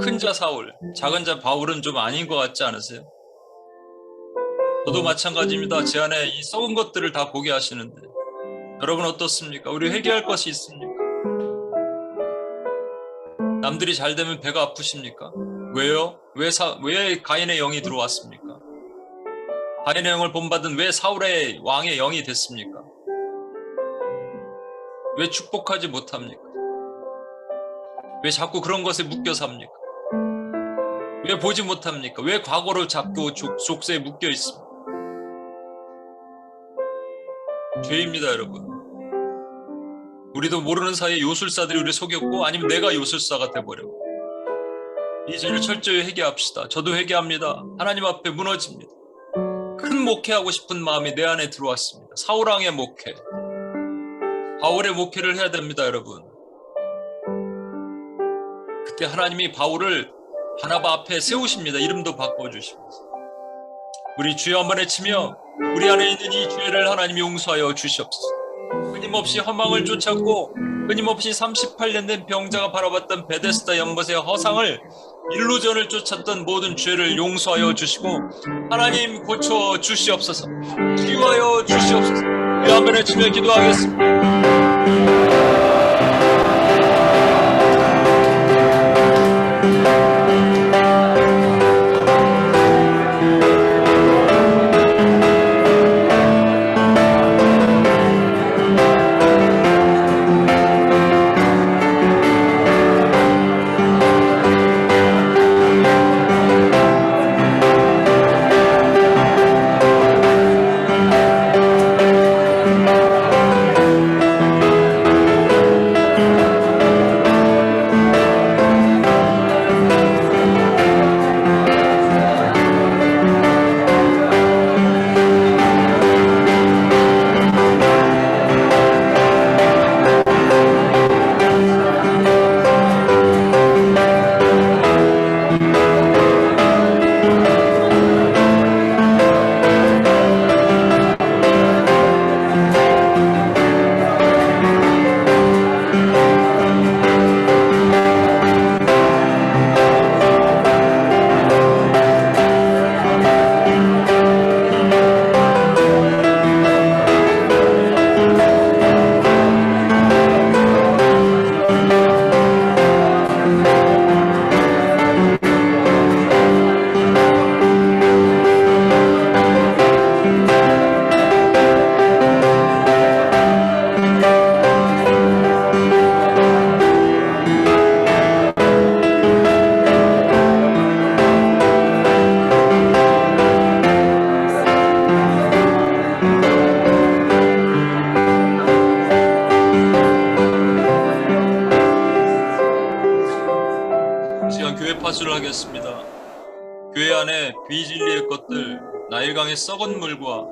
큰 자 사울, 작은 자 바울은 좀 아닌 것 같지 않으세요? 저도 마찬가지입니다. 제 안에 이 썩은 것들을 다 보게 하시는데 여러분 어떻습니까? 우리 회개할 것이 있습니까? 남들이 잘 되면 배가 아프십니까? 왜요? 왜 가인의 영이 들어왔습니까? 가인의 영을 본받은 왜 사울의 왕의 영이 됐습니까? 왜 축복하지 못합니까? 왜 자꾸 그런 것에 묶여 삽니까? 왜 보지 못합니까? 왜 과거로 자꾸 족쇄에 묶여 있습니까? 죄입니다, 여러분. 우리도 모르는 사이에 요술사들이 우리를 속였고 아니면 내가 요술사가 돼버렸고 이 죄를 철저히 회개합시다. 저도 회개합니다. 하나님 앞에 무너집니다. 큰 목회하고 싶은 마음이 내 안에 들어왔습니다. 사울왕의 목회, 바울의 목회를 해야 됩니다, 여러분. 그때 하나님이 바울을 바나바 앞에 세우십니다. 이름도 바꿔주십니다. 우리 주여 한번 외치며 우리 안에 있는 이 죄를 하나님이 용서하여 주시옵소서. 끊임없이 허망을 쫓았고 끊임없이 38년 된 병자가 바라봤던 베데스다 연못의 허상을 일루전을 쫓았던 모든 죄를 용서하여 주시고 하나님 고쳐 주시옵소서. 치유하여 주시옵소서. 우리 한번 외치며 기도하겠습니다. 파수를 하겠습니다. 교회 안에 비진리의 것들, 나일강의 썩은 물과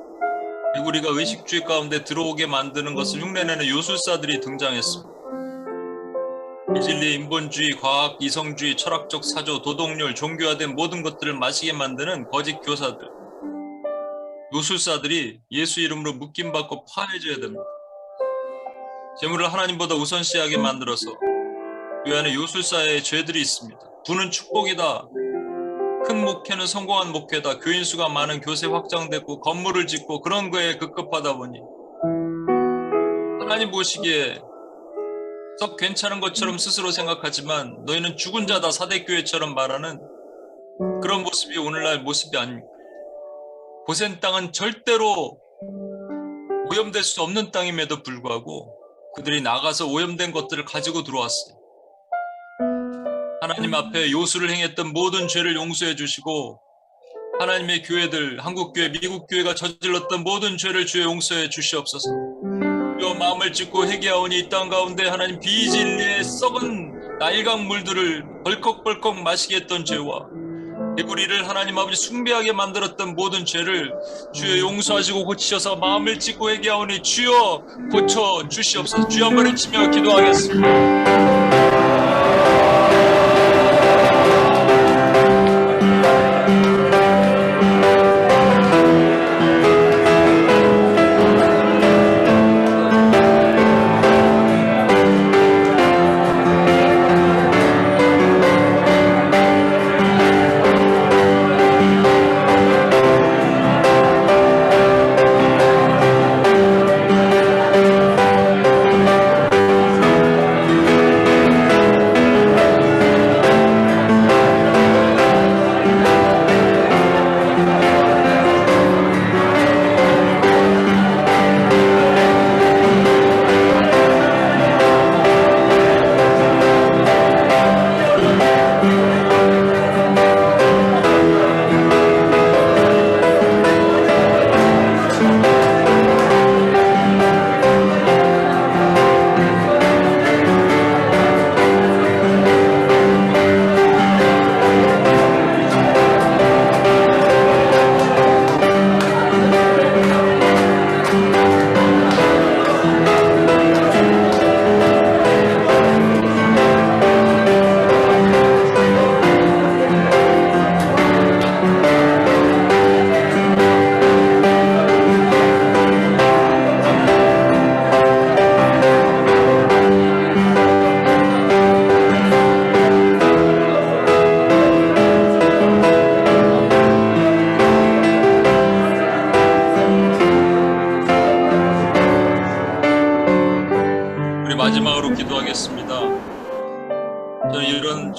개구리가 의식주의 가운데 들어오게 만드는 것을 흉내내는 요술사들이 등장했습니다. 비진리, 인본주의, 과학, 이성주의, 철학적 사조, 도덕률, 종교화된 모든 것들을 마시게 만드는 거짓 교사들, 요술사들이 예수 이름으로 묶임받고 파해져야 됩니다. 재물을 하나님보다 우선시하게 만들어서 교회 안에 요술사의 죄들이 있습니다. 부는 축복이다. 큰 목회는 성공한 목회다. 교인 수가 많은 교세 확장됐고 건물을 짓고 그런 거에 급급하다 보니 하나님 보시기에 썩 괜찮은 것처럼 스스로 생각하지만 너희는 죽은 자다, 사대교회처럼 말하는 그런 모습이 오늘날 모습이 아닙니까? 고센 땅은 절대로 오염될 수 없는 땅임에도 불구하고 그들이 나가서 오염된 것들을 가지고 들어왔어요. 하나님 앞에 요술을 행했던 모든 죄를 용서해 주시고 하나님의 교회들, 한국교회, 미국교회가 저질렀던 모든 죄를 주여 용서해 주시옵소서. 주여 마음을 찢고 회개하오니 이 땅 가운데 하나님 비진리의 썩은 나일강 물들을 벌컥벌컥 마시게 했던 죄와 개구리를 하나님 아버지 숭배하게 만들었던 모든 죄를 주여 용서하시고 고치셔서 마음을 찢고 회개하오니 주여 고쳐 주시옵소서. 주여 한번 외치며 기도하겠습니다.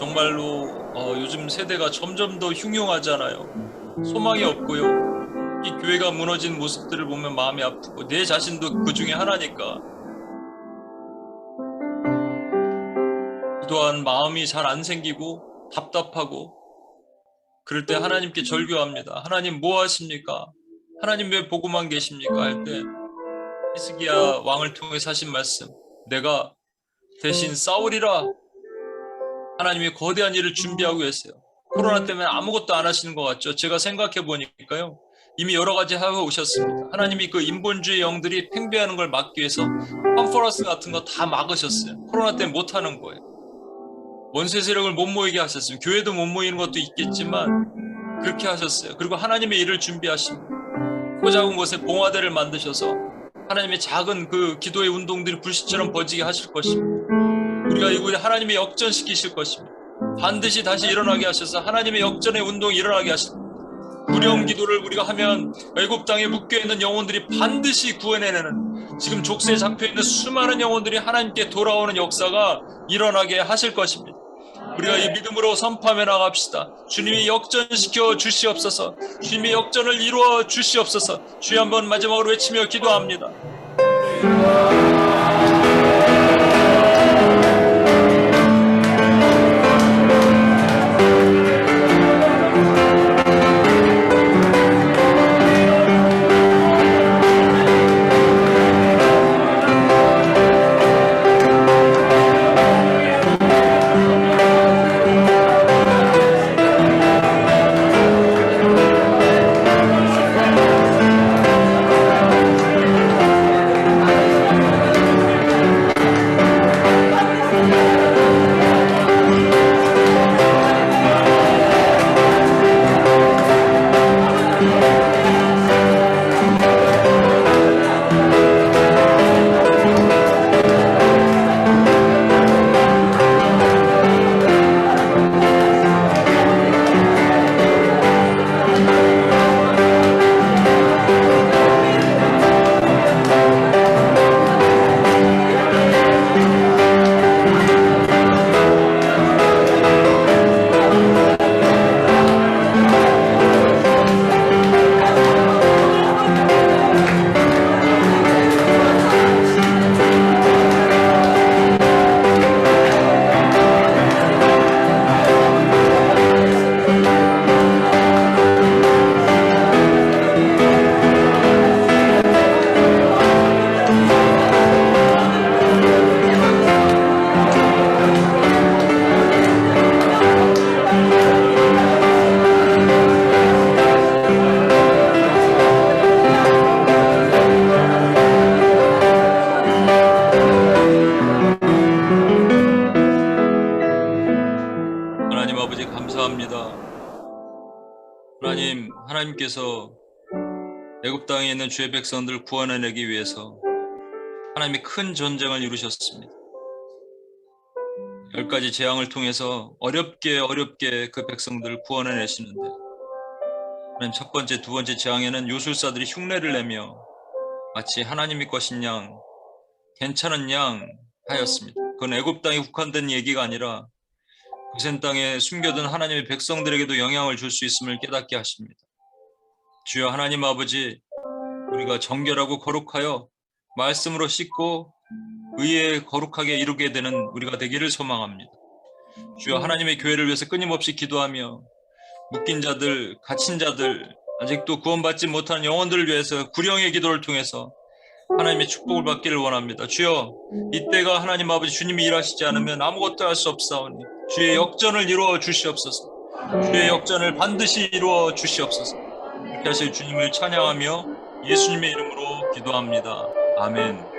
정말로 요즘 세대가 점점 더 흉흉하잖아요. 소망이 없고요. 이 교회가 무너진 모습들을 보면 마음이 아프고 내 자신도 그 중에 하나니까 또한 마음이 잘 안 생기고 답답하고 그럴 때 하나님께 절규합니다. 하나님 뭐 하십니까? 하나님 왜 보고만 계십니까? 할 때 히스기야 왕을 통해서 하신 말씀, 내가 대신 싸우리라. 하나님이 거대한 일을 준비하고 계세요. 코로나 때문에 아무것도 안 하시는 것 같죠? 제가 생각해 보니까요, 이미 여러 가지 하고 오셨습니다. 하나님이 그 인본주의 영들이 팽배하는 걸 막기 위해서 컨퍼런스 같은 거 다 막으셨어요. 코로나 때문에 못 하는 거예요. 원수 세력을 못 모이게 하셨어요. 교회도 못 모이는 것도 있겠지만 그렇게 하셨어요. 그리고 하나님의 일을 준비하십니다. 작은 곳에 봉화대를 만드셔서 하나님의 작은 그 기도의 운동들이 불씨처럼 번지게 하실 것입니다. 우리가 이곳에 하나님의 역전시키실 것입니다. 반드시 다시 일어나게 하셔서 하나님의 역전의 운동이 일어나게 하십니다. 구령 기도를 우리가 하면 애굽 땅에 묶여있는 영혼들이 반드시 구원해내는, 지금 족쇄에 잡혀있는 수많은 영혼들이 하나님께 돌아오는 역사가 일어나게 하실 것입니다. 우리가 이 믿음으로 선포하며 나갑시다. 주님이 역전시켜 주시옵소서. 주님이 역전을 이루어 주시옵소서. 주여 한번 마지막으로 외치며 기도합니다. 하나님께서 애굽 땅에 있는 주의 백성들을 구원해내기 위해서 하나님이 큰 전쟁을 이루셨습니다. 10가지 재앙을 통해서 어렵게 그 백성들을 구원해내시는데, 하나님 첫 번째, 두 번째 재앙에는 요술사들이 흉내를 내며 마치 하나님이 것인 양, 괜찮은 양 하였습니다. 그건 애굽 땅에 국한된 얘기가 아니라 고센 땅에 숨겨둔 하나님의 백성들에게도 영향을 줄 수 있음을 깨닫게 하십니다. 주여 하나님 아버지, 우리가 정결하고 거룩하여 말씀으로 씻고 의에 거룩하게 이루게 되는 우리가 되기를 소망합니다. 주여 하나님의 교회를 위해서 끊임없이 기도하며 묶인 자들, 갇힌 자들, 아직도 구원받지 못한 영혼들을 위해서 구령의 기도를 통해서 하나님의 축복을 받기를 원합니다. 주여, 이때가 하나님 아버지 주님이 일하시지 않으면 아무것도 할 수 없사오니 주의 역전을 이루어 주시옵소서. 주의 역전을 반드시 이루어 주시옵소서. 이렇게 하실 주님을 찬양하며 예수님의 이름으로 기도합니다. 아멘.